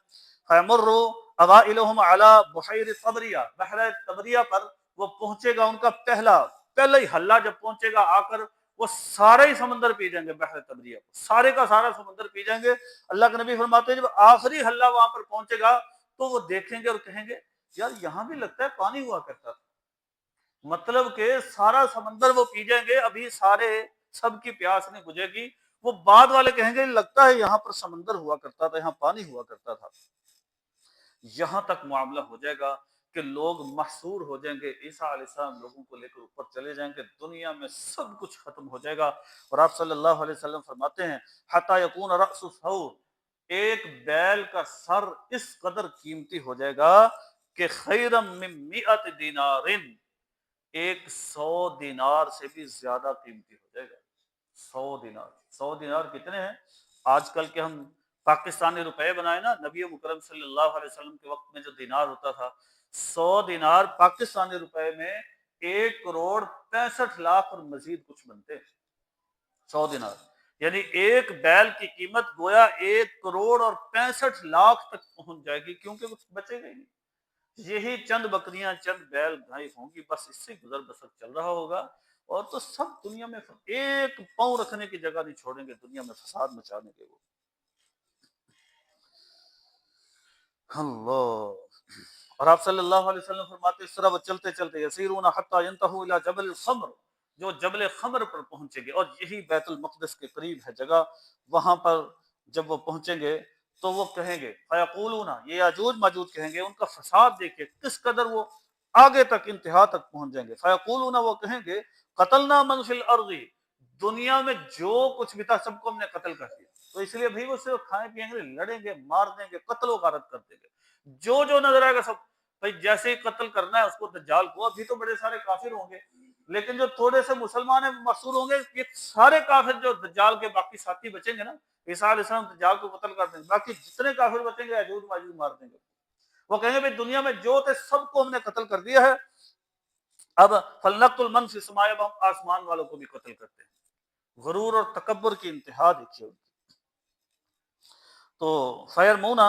فَيَمُرُّ أَوَائِلُهُمْ عَلَى بُحَيْرِ طَبْرِيَّہ، بحر طبریہ پر وہ پہنچے گا، ان کا پہلا ہی حلہ جب پہنچے گا، آ کر وہ سارے ہی سمندر پی جائیں گے، بحر طبریہ سارے کا سارا سمندر پی جائیں گے۔ اللہ کے نبی فرماتے ہیں جب آخری حلہ وہاں پر پہنچے گا تو وہ دیکھیں گے اور کہیں گے یار یہاں بھی لگتا ہے پانی ہوا کرتا تھا، مطلب کہ سارا سمندر وہ پی جائیں گے، ابھی سب کی پیاس نہیں بجھے گی، وہ بعد والے کہیں گے لگتا ہے یہاں پر سمندر ہوا کرتا تھا، یہاں پانی ہوا کرتا تھا۔ یہاں تک معاملہ ہو جائے گا کہ لوگ محصور ہو جائیں گے، عیسیٰ علیہ السلام لوگوں کو لے کر اوپر چلے جائیں گے، دنیا میں سب کچھ ختم ہو جائے گا۔ اور آپ صلی اللہ علیہ وسلم فرماتے ہیں حتی یکون رأس ثور، ایک بیل کا سر اس قدر قیمتی ہو جائے گا کہ خیرم من 100 دینار، 100 دینار سے بھی زیادہ قیمتی ہو جائے گا۔ 100 دینار کتنے ہیں؟ آج کل کے ہم پاکستانی روپے بنائے نا، نبی مکرم صلی اللہ علیہ وسلم کے وقت میں جو دینار ہوتا تھا، 100 دینار پاکستانی روپے میں 1,65,00,000 اور مزید کچھ بنتے ہیں۔ 100 دینار یعنی ایک بیل کی قیمت گویا 1,65,00,000 تک پہنچ جائے گی، کیونکہ کچھ بچے گا ہی نہیں۔ یہی چند بکریاں چند بیل گائے ہوں گی، بس اس سے گزر بسر چل رہا ہوگا، اور تو سب دنیا میں ایک پاؤں رکھنے کی جگہ نہیں چھوڑیں گے، دنیا میں فساد مچانے کے وہ۔ اللہ، اور آپ صلی اللہ علیہ وسلم فرماتے اس طرح وہ چلتے چلتے یسیرون حتی ینتہوا الی جبل الخمر، جو جبل خمر پر پہنچیں گے، اور یہی بیت المقدس کے قریب ہے جگہ، وہاں پر جب وہ پہنچیں گے تو وہ کہیں گے فیقولون، یہ یاجوج ماجوج کہیں گے، ان کا فساد دیکھیں کس قدر وہ آگے تک انتہا تک پہنچ جائیں گے، فیقولون، وہ کہیں گے قتلنا من فی الارض، دنیا میں جو کچھ بھی تھا سب کو ہم نے قتل کر دیا۔ تو اس لیے بھائی وہ صرف کھائیں پیئیں گے، لڑیں گے، مار دیں گے، قتل و غارت کر دیں گے، جو نظر آئے گا سب۔ بھائی جیسے ہی قتل کرنا ہے اس کو دجال کو، ابھی تو بڑے سارے کافر ہوں گے، لیکن جو تھوڑے سے مسلمان ہیں محصور ہوں گے، یہ سارے کافر جو دجال کے باقی ساتھی بچیں گے نا، عیسیٰ علیہ السلام دجال کو قتل کر دیں گے، باقی جتنے کافر بچیں گے یاجوج ماجوج مار دیں گے۔ وہ کہیں گے بھائی دنیا میں جو تھے سب کو ہم نے قتل کر دیا ہے، اب فلنقتل من فی السماء، اب ہم آسمان والوں کو بھی قتل کرتے ہیں۔ غرور اور تکبر کی انتہا دیکھیے۔ تو فیرمونا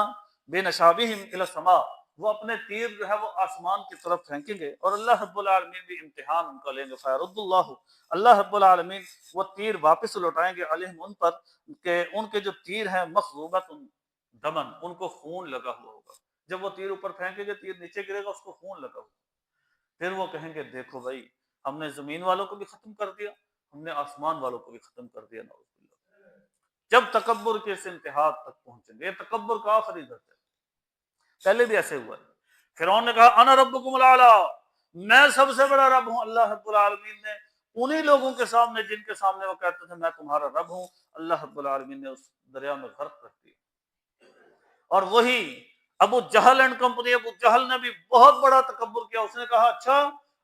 بنشابہم الی السماء، وہ اپنے تیر جو ہے وہ آسمان کی طرف پھینکیں گے، اور اللہ رب العالمین بھی امتحان ان کا لیں گے، فیرد اللہ، اللہ رب العالمین وہ تیر واپس لوٹائیں گے علیہم، ان پر، کہ ان کے جو تیر ہیں مخضوبۃ دمن، ان کو خون لگا ہوا ہوگا۔ جب وہ تیر اوپر پھینکیں گے تیر نیچے گرے گا، اس کو خون لگا ہوگا، پھر وہ کہیں گے دیکھو بھائی ہم نے زمین والوں کو بھی ختم کر دیا، ہم نے آسمان والوں کو بھی ختم کر دیا، نعوذ باللہ۔ جب تکبر کے اس انتہا تک پہنچیں گے، یہ تکبر کا آخری درجہ ہے، پہلے بھی ایسے ہوا ہے۔ فرعون نے کہا انا ربکم الاعلی، میں سب سے بڑا رب ہوں۔ اللہ رب العالمین نے انہی لوگوں کے سامنے جن کے سامنے وہ کہتے تھے میں تمہارا رب ہوں، اللہ رب العالمین نے اس دریا میں غرق کر دیا۔ اور وہی ابو جہل اینڈ کمپنی، ابو جہل نے بھی بہت بڑا تکبر کیا، اس نے کہا اچھا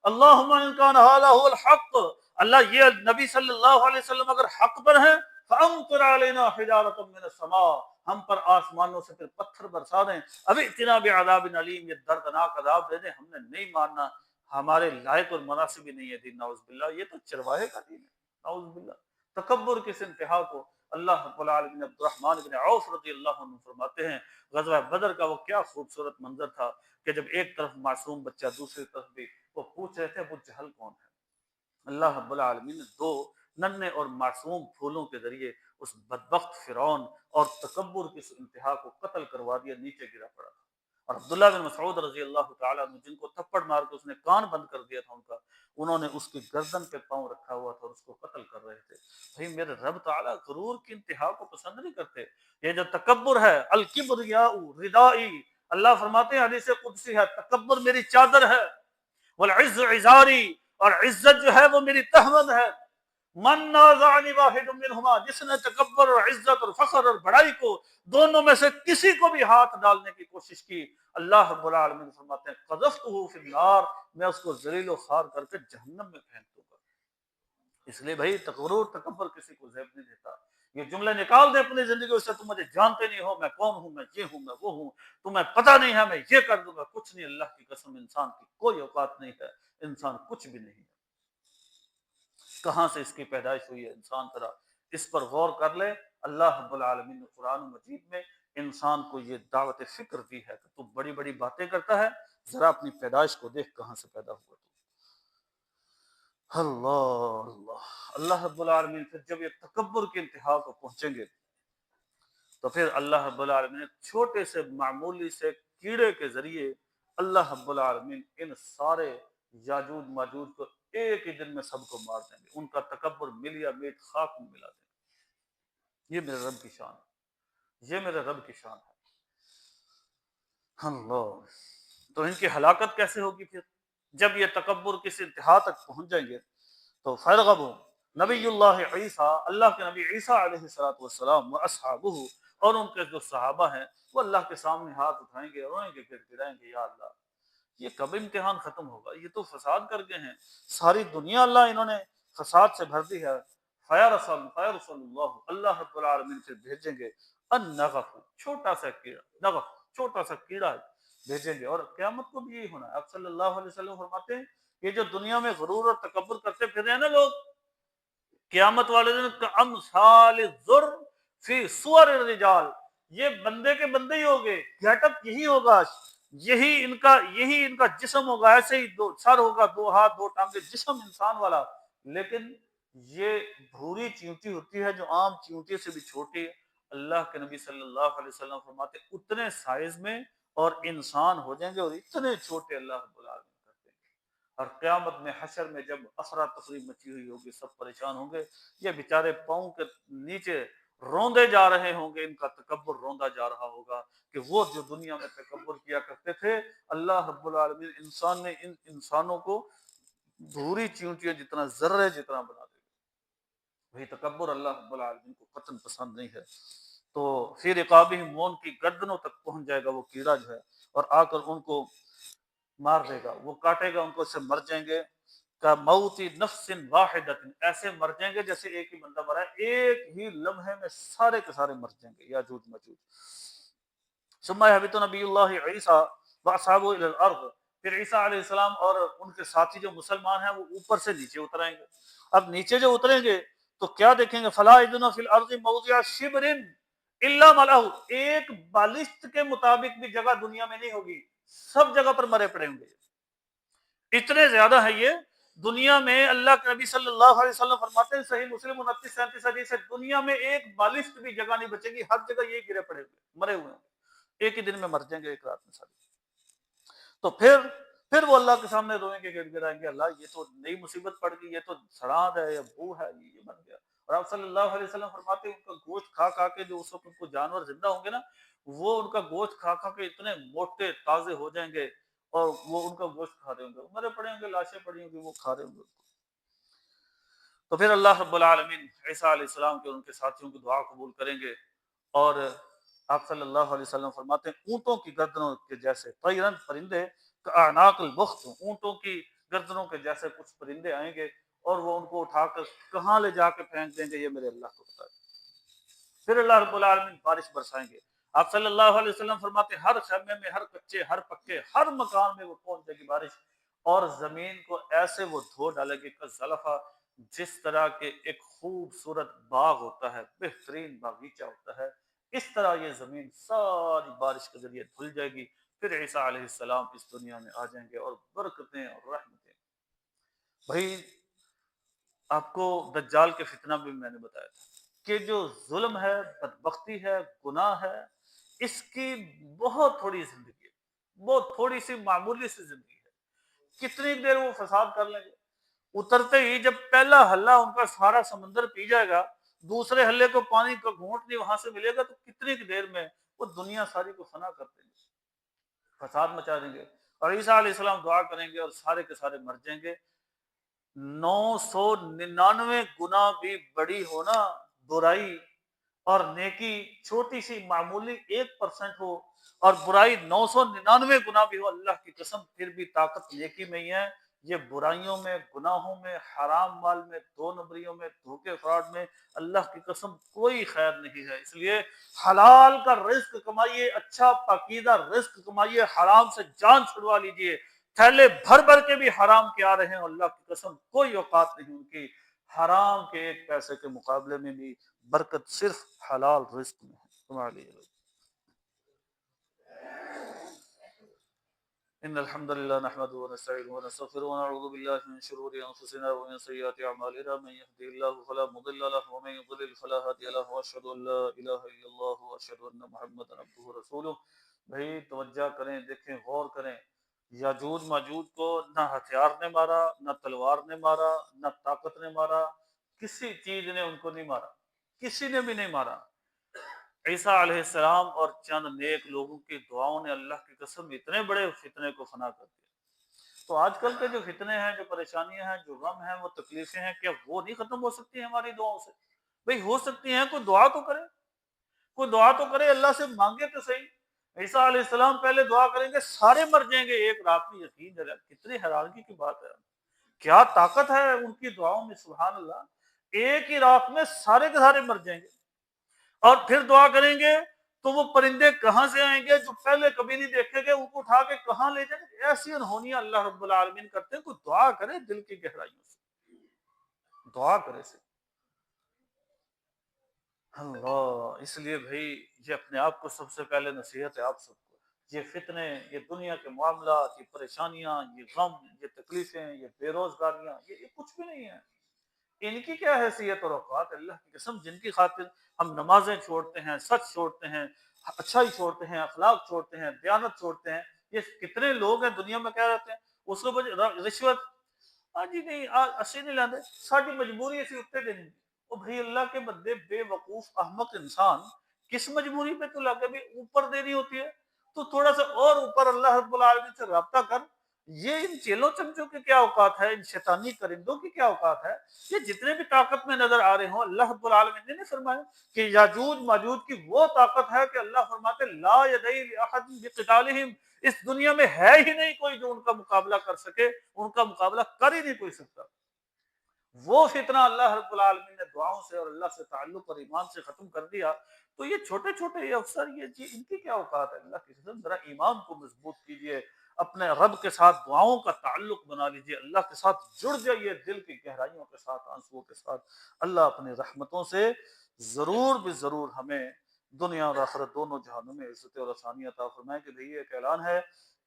اللہم ان کان ھذا ھو الحق، اللہ یہ نبی صلی اللہ علیہ وسلم اگر حق پر ہیں فامطر علینا حجارۃ من السماء، ہم پر آسمانوں سے پھر پتھر برسا دیں، ابھی اتنا بھی عذاب علیم، یہ دردناک عذاب دے دیں، ہم نے نہیں ماننا، ہمارے لائق اور مناسب ہی نہیں ہے دین، نعوذ باللہ، یہ تو چرواہے کا دین ہے، نعوذ باللہ۔ تکبر کس انتہا کو اللہ رب العالمین عبد الرحمن بن عوف رضی اللہ عنہ فرماتے ہیں، غزوہ بدر کا وہ کیا خوبصورت منظر تھا کہ جب ایک طرف معصوم بچہ دوسری طرف بھی وہ پوچھ رہے تھے ابو جہل کون ہے، اللہ رب العالمین نے دو ننھے اور معصوم پھولوں کے ذریعے اس بدبخت فرعون اور تکبر کی اس انتہا کو قتل کروا دیا، نیچے گرا پڑا تھا۔ اور عبداللہ بن مسعود رضی اللہ تعالیٰ عنہ جن کو تھپڑ مار کے اس نے کان بند کر دیا تھا ان کا، انہوں نے اس کی گردن پہ پاؤں رکھا ہوا تھا اور اس کو قتل کر رہے تھے۔ بھائی میرے رب تعالیٰ غرور کی انتہا کو پسند نہیں کرتے۔ یہ جو تکبر ہے، الکبریاء ردائی، اللہ فرماتے ہیں حدیث قدسی ہے، تکبر میری چادر ہے، والعز عزاری، اور عزت جو ہے وہ میری تہمد ہے۔ من نازعنی واحد منہما، جس نے تکبر اور عزت اور فخر اور بڑائی کو دونوں میں سے کسی کو بھی ہاتھ ڈالنے کی کوشش کی، اللہ رب العالمین فرماتے ہیں قذفتہ فی النار، میں اس کو ذلیل و خوار کر کے جہنم میں پھینک دوں گا۔ اس لیے بھائی غرور تکبر کسی کو زیب نہیں دیتا۔ یہ جملے نکال دے اپنی زندگی سے، تم مجھے جانتے نہیں ہو، میں کون ہوں، میں یہ ہوں، میں وہ ہوں، تمہیں پتہ نہیں ہے، میں یہ کر دوں گا، کچھ نہیں، اللہ کی قسم انسان کی کوئی اوقات نہیں ہے، انسان کچھ بھی نہیں ہے۔ کہاں سے اس کی پیدائش ہوئی ہے انسان، ذرا اس پر غور کر لے۔ اللہ رب العالمین نے قرآن مجید میں انسان کو یہ دعوت فکر دی ہے کہ تو بڑی بڑی باتیں کرتا ہے، ذرا اپنی پیدائش کو دیکھ کہاں سے پیدا ہوا تو۔ اللہ اللہ اللہ رب العالمین پھر جب یہ تکبر کی انتہا کو پہنچیں گے تو پھر اللہ رب العالمین چھوٹے سے معمولی سے کیڑے کے ذریعے اللہ رب العالمین ان سارے یاجوج ماجوج کو ایک ہی دن میں سب کو مار دیں گے، ان کا تکبر ملیا میٹ خاک میں ملا دیں گے۔ یہ میرے رب کی شان ہے، یہ میرے رب کی شان ہے۔ اللہ، تو ان کی ہلاکت کیسے ہوگی پھر جب یہ تکبر کس انتہا تک پہنچ جائیں گے؟ تو فرغبوا نبی اللہ عیسیٰ، اللہ کے نبی عیسیٰ علیہ السلام و اصحابہ، اور ان کے جو صحابہ ہیں وہ اللہ کے سامنے ہاتھ اٹھائیں گے، روئیں گے، گڑ گڑائیں گے، یا اللہ یہ کب امتحان ختم ہوگا، یہ تو فساد کر گئے ہیں، ساری دنیا اللہ انہوں نے فساد سے بھر دی ہے۔ فَيَرْسَلُ اللَّهُ، اللہ رب العالمین سے بھیجیں گے النغف، چھوٹا سا کیڑا، نغف چھوٹا سا کیڑا بھیجیں گے، اور قیامت کو بھی یہی ہونا ہے۔ آپ صلی اللہ علیہ وسلم فرماتے ہیں یہ جو دنیا میں غرور اور تکبر کرتے پھر رہے ہیں نا لوگ، قیامت والے دن کامثال الذر فی صور الرجال، یہ بندے کے بندے ہی ہوگے، گیٹ اپ یہی ہوگا، یہی ان کا جسم ہوگا، ایسے ہی دو سر ہوگا، دو ہاتھ دو ٹانگیں، جسم انسان والا، لیکن یہ بھوری چیونٹی ہوتی ہے جو عام چیونٹی سے بھی چھوٹی ہے۔ اللہ کے نبی صلی اللہ علیہ وسلم فرماتے اتنے سائز میں اور انسان ہو جائیں گے اور اتنے چھوٹے اللہ رب العالمین کر دیں گے۔ اور قیامت میں حشر میں جب افراتفری مچی ہوئی ہوگی، سب پریشان ہوں گے، یہ بیچارے پاؤں کے نیچے روندے جا رہے ہوں گے، ان کا تکبر روندا جا رہا ہوگا کہ وہ جو دنیا میں تکبر کیا کرتے تھے، اللہ رب العالمین انسان نے ان انسانوں کو بھوری چیونٹیاں جتنا ذرے جتنا بنا دے گا۔ وہی تکبر اللہ رب العالمین کو قطعاً پسند نہیں ہے۔ تو پھر رقابہم، وہ ان کی گردنوں تک پہنچ جائے گا وہ کیڑا جو ہے، اور آ کر ان کو مار دے گا، وہ کاٹے گا ان کو، سے مر جائیں گے کا موت نفس واحدۃ، ایسے مر جائیں گے جیسے ایک ہی بندہ مرا ہے، ایک ہی لمحے میں سارے کے سارے مر جائیں گے یاجوج ماجوج۔ ثم یہبط نبی اللہ عیسیٰ واصحابہ الی الارض، پھر عیسیٰ علیہ السلام اور ان کے ساتھی جو مسلمان ہیں وہ اوپر سے نیچے اترائیں گے۔ اب نیچے جو اتریں گے تو کیا دیکھیں گے؟ فلا یجدون فی الارض موضع شبر الا ملأہ، ایک بالشت کے مطابق بھی جگہ دنیا میں نہیں ہوگی، سب جگہ پر مرے پڑے ہوں گے، اتنے زیادہ ہے یہ دنیا میں۔ اللہ کے نبی صلی اللہ علیہ وسلم فرماتے ہیں صحیح مسلم 29-37 حدیث ہے، دنیا میں ایک بالشت بھی جگہ نہیں بچے گی، ہر جگہ یہ گرے پڑے ہوئے مرے ہوئے ہوں گے، ایک ہی دن میں مر جائیں گے، ایک رات میں سارے۔ تو پھر وہ اللہ کے سامنے روئیں گے، گڑ گڑائیں گے، اللہ یہ تو نئی مصیبت پڑ گئی، یہ تو سڑاد ہے، یہ بو ہے، یہ بن گیا۔ اور آپ صلی اللہ علیہ وسلم فرماتے ہیں ان کا گوشت کھا کھا کے، جو اس وقت ان کو جانور زندہ ہوں گے نا، وہ ان کا گوشت کھا کھا کے اتنے موٹے تازے ہو جائیں گے، اور وہ ان کا گوشت کھا رہے ہوں گے، مرے پڑے ہوں گے، لاشیں پڑی ہوں گی، وہ کھا رہے ہوں گے۔ تو پھر اللہ رب العالمین عیسیٰ علیہ السلام کے اور ان کے ساتھیوں کی دعا قبول کریں گے، اور آپ صلی اللہ علیہ وسلم فرماتے ہیں اونٹوں کی گردنوں کے جیسے، طیرن پرندے، اعناق البخت، اونٹوں کی گردنوں کے جیسے کچھ پرندے آئیں گے، اور وہ ان کو اٹھا کر کہاں لے جا کے پھینک دیں گے یہ میرے اللہ کو پتا ہے۔ پھر اللہ رب العالمین بارش برسائیں گے۔ آپ صلی اللہ علیہ وسلم فرماتے ہیں ہر خیمے میں، ہر کچے، ہر پکے، ہر مکان میں وہ پہنچ جائے گی بارش، اور زمین کو ایسے وہ دھو ڈالے گی کالزلفہ، جس طرح کے ایک خوبصورت باغ ہوتا ہے، بہترین باغیچہ ہوتا ہے، اس طرح یہ زمین ساری بارش کے ذریعے دھل جائے گی۔ پھر عیسیٰ علیہ السلام اس دنیا میں آ جائیں گے اور برکتیں اور رحمتیں۔ بھائی آپ کو دجال کے فتنہ بھی میں نے بتایا تھا کہ جو ظلم ہے، بدبختی ہے، گناہ ہے، اس کی بہت تھوڑی زندگی ہے، بہت تھوڑی سی معمولی سی زندگی ہے، کتنی دیر وہ فساد کر لیں گے۔ اترتے ہی جب پہلا حلہ ان کا سارا سمندر پی جائے گا، دوسرے حلے کو پانی کا گھونٹ نہیں وہاں سے ملے گا، تو کتنی دیر میں وہ دنیا ساری کو فنا کر دیں گے، فساد مچا دیں گے۔ اور عیسیٰ علیہ السلام دعا کریں گے اور سارے کے سارے مر جائیں گے۔ 999 گنا بھی بڑی ہونا برائی، اور نیکی چھوٹی سی معمولی 1% ہو، اور برائی 999 گنا بھی ہو، اللہ کی قسم پھر بھی طاقت نیکی میں ہی ہے۔ یہ برائیوں میں، گناہوں میں، حرام مال میں، دو نمبریوں میں، دھوکے فراڈ میں اللہ کی قسم کوئی خیر نہیں ہے۔ اس لیے حلال کا رزق کمائیے، اچھا پاکیزہ رزق کمائیے، حرام سے جان چھڑوا لیجئے۔ تھیلے بھر بھر کے بھی حرام کے آ رہے ہیں، اللہ کی قسم کوئی اوقات نہیں ان کی، حرام کے ایک پیسے کے مقابلے میں بھی برکت صرف حلال رزق میں ہے۔ تمہارے لیے ان الحمد لله نحمده ونستعينه ونستغفره ونعوذ بالله من شرور انفسنا ومن سيئات اعمالنا، من يهده الله فلا مضل له ومن يضلل فلا هادي له، واشهد ان لا اله الا الله واشهد ان محمدا عبده ورسوله۔ بھائی توجہ کریں، دیکھیں، غور کریں، یاجوج ماجوج کو نہ ہتھیار نے مارا، نہ تلوار نے مارا، نہ طاقت نے مارا، کسی چیز نے ان کو نہیں مارا، کسی نے بھی نہیں مارا۔ عیسیٰ علیہ السلام اور چند نیک لوگوں کی دعاؤں نے اللہ کی قسم اتنے بڑے فتنے کو فنا کر دیا۔ تو آج کل کے جو فتنے ہیں، جو پریشانیاں ہیں، جو غم ہیں، وہ تکلیفیں ہیں، کیا وہ نہیں ختم ہو سکتی ہیں ہماری دعاؤں سے؟ بھئی ہو سکتی ہیں، کوئی دعا تو کرے، کوئی دعا تو کرے، اللہ سے مانگے تو صحیح۔ عیسیٰ علیہ السلام پہلے دعا کریں گے، سارے مر جائیں گے ایک رات میں، یقین ہے، کتنی حیرانگی کی بات ہے، کیا طاقت ہے ان کی دعاؤں میں، سبحان اللہ، ایک ہی رات میں سارے کے سارے مر جائیں گے۔ اور پھر دعا کریں گے تو وہ پرندے کہاں سے آئیں گے جو پہلے کبھی نہیں دیکھے گے، ان کو اٹھا کے کہاں لے جائیں گے؟ ایسی انہونیاں اللہ رب العالمین کرتے ہیں۔ کوئی دعا کرے دل کی گہرائیوں سے، دعا کرے سے اللہ۔ اس لیے بھائی یہ اپنے آپ کو سب سے پہلے نصیحت ہے آپ سب کو، یہ فتنے، یہ دنیا کے معاملات، یہ پریشانیاں، یہ غم، یہ تکلیفیں، یہ بے روزگاریاں، یہ کچھ بھی نہیں ہے۔ ان کی کیا حیثیت اور اوقات، اللہ کی قسم، جن کی خاطر ہم نمازیں چھوڑتے ہیں، سچ چھوڑتے ہیں، اچھائی چھوڑتے ہیں، اخلاق چھوڑتے ہیں، دیانت چھوڑتے ہیں۔ یہ کتنے لوگ ہیں دنیا میں کیا رہتے ہیں، اس کو رشوت، جی نہیں اسی نہیں لاندے، ساری مجبوری اسی اتنے دن۔ او بھائی اللہ کے بندے، بے وقوف احمق انسان، کس مجبوری پہ تو لگے بھی اوپر دینی ہوتی ہے؟ تو تھوڑا سا اور اوپر اللہ رب العالمین سے رابطہ کر۔ یہ ان چیلوں چمچوں کی کیا اوقات ہے، ان شیطانی کرندوں کی کیا اوقات ہے؟ یہ جتنے بھی طاقت میں نظر آ رہے ہوں، اللہ رب العالمین نے نہیں فرمایا کہ یاجوج ماجوج کی وہ طاقت ہے کہ اللہ فرماتے لا یدعی لاحد بقتالہم، اس دنیا میں ہے ہی نہیں کوئی جو ان کا مقابلہ کر سکے، ان کا مقابلہ کر ہی نہیں کوئی سکتا۔ وہ فتنہ اللہ رب العالمین نے دعاؤں سے اور اللہ سے تعلق اور ایمان سے ختم کر دیا۔ تو یہ چھوٹے چھوٹے یہ افسر، یہ چیز، ان کی کیا اوقات ہے؟ اللہ کی قسم ذرا ایمان کو مضبوط کیجئے، اپنے رب کے ساتھ دعاؤں کا تعلق بنا لیجئے، اللہ کے ساتھ جڑ جائیے، دل کی گہرائیوں کے ساتھ، آنسوؤں کے ساتھ۔ اللہ اپنی رحمتوں سے ضرور بھی ضرور ہمیں دنیا اور آخرت دونوں جہانوں میں عزت اور آسانی عطا فرمائے۔ کہ بھئی ایک اعلان ہے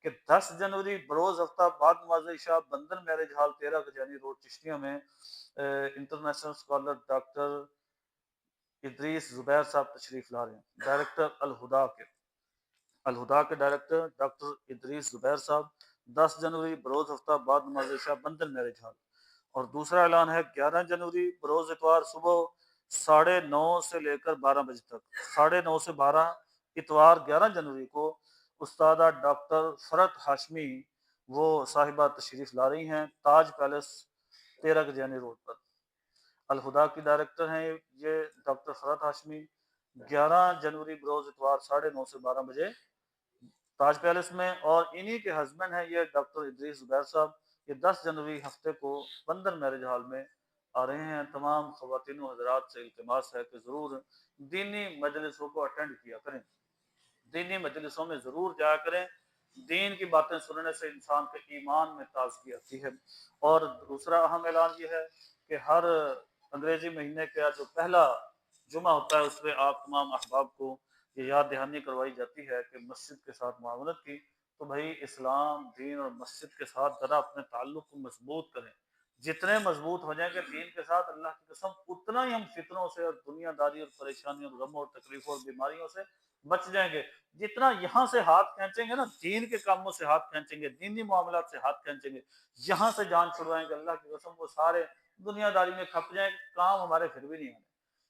کہ 10 جنوری بروز ہفتہ بعد نماز عشاء بندر میرج ہال 13 گجانی روڈ چشتیہ میں انٹرنیشنل اسکالر ڈاکٹر ادریس زبیر صاحب تشریف لا رہے ہیں، ڈائریکٹر الہدا کے ڈائریکٹر ڈاکٹر ادریس زبیر صاحب، 10 جنوری بروز ہفتہ بعد نماز عشاء بندر میرج ہال۔ اور دوسرا اعلان ہے 11 جنوری بروز اتوار صبح 9:30 سے لے کر 12 بجے تک، 9:30 سے 12، اتوار 11 جنوری کو استادہ ڈاکٹر فرت ہاشمی وہ صاحبہ تشریف لا رہی ہیں، تاج پیلس 13 گجانی روڈ پر۔ الہدا کی ڈائریکٹر ہیں یہ ڈاکٹر فرت ہاشمی۔ 11 جنوری بروز اتوار 9:30 سے 12 بجے تاج پیلس میں، اور انہی کے ہسبینڈ ہیں یہ ڈاکٹر ادریس زبیر صاحب، یہ 10 جنوری ہفتے کو بندر میرج ہال میں آ رہے ہیں، تمام خواتین و حضرات سے التماس ہے کہ ضرور دینی مجلسوں کو اٹینڈ کیا کریں، دینی مجلسوں میں ضرور جایا کریں۔ دین کی باتیں سننے سے انسان کے ایمان میں تازگی آتی ہے۔ اور دوسرا اہم اعلان یہ ہے کہ ہر انگریزی مہینے کا جو پہلا جمعہ ہوتا ہے اس پہ آپ تمام احباب کو یہ یاد دہانی کروائی جاتی ہے کہ مسجد کے ساتھ معاونت کی۔ تو بھائی اسلام، دین اور مسجد کے ساتھ ذرا اپنے تعلق کو مضبوط کریں۔ جتنے مضبوط ہو جائیں گے دین کے ساتھ، اللہ کی قسم اتنا ہی ہم فتنوں سے اور دنیا داری اور پریشانیوں اور غموں اور تکلیفوں اور بیماریوں سے بچ جائیں گے۔ جتنا یہاں سے ہاتھ کھینچیں گے نا، دین کے کاموں سے ہاتھ کھینچیں گے، دینی معاملات سے ہاتھ کھینچیں گے، یہاں سے جان چھڑوائیں گے، اللہ کی قسم وہ سارے دنیا داری میں کھپ جائیں گے، کام ہمارے پھر بھی نہیں ہونے۔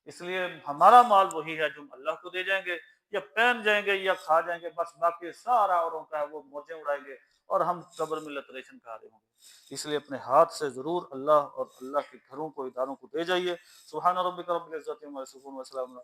اس لیے ہمارا مال وہی ہے جو ہم اللہ کو دے جائیں گے، یا پہن جائیں گے یا کھا جائیں گے، بس باقی سارا اوروں کا ہے وہ موجیں اڑائیں گے اور ہم قبر میں لتریشن کھا رہے ہوں گے۔ اس لیے اپنے ہاتھ سے ضرور اللہ اور اللہ کے گھروں کو، اداروں کو دے جائیے۔ سبحان ربک رب العزت عما یصفون وسلام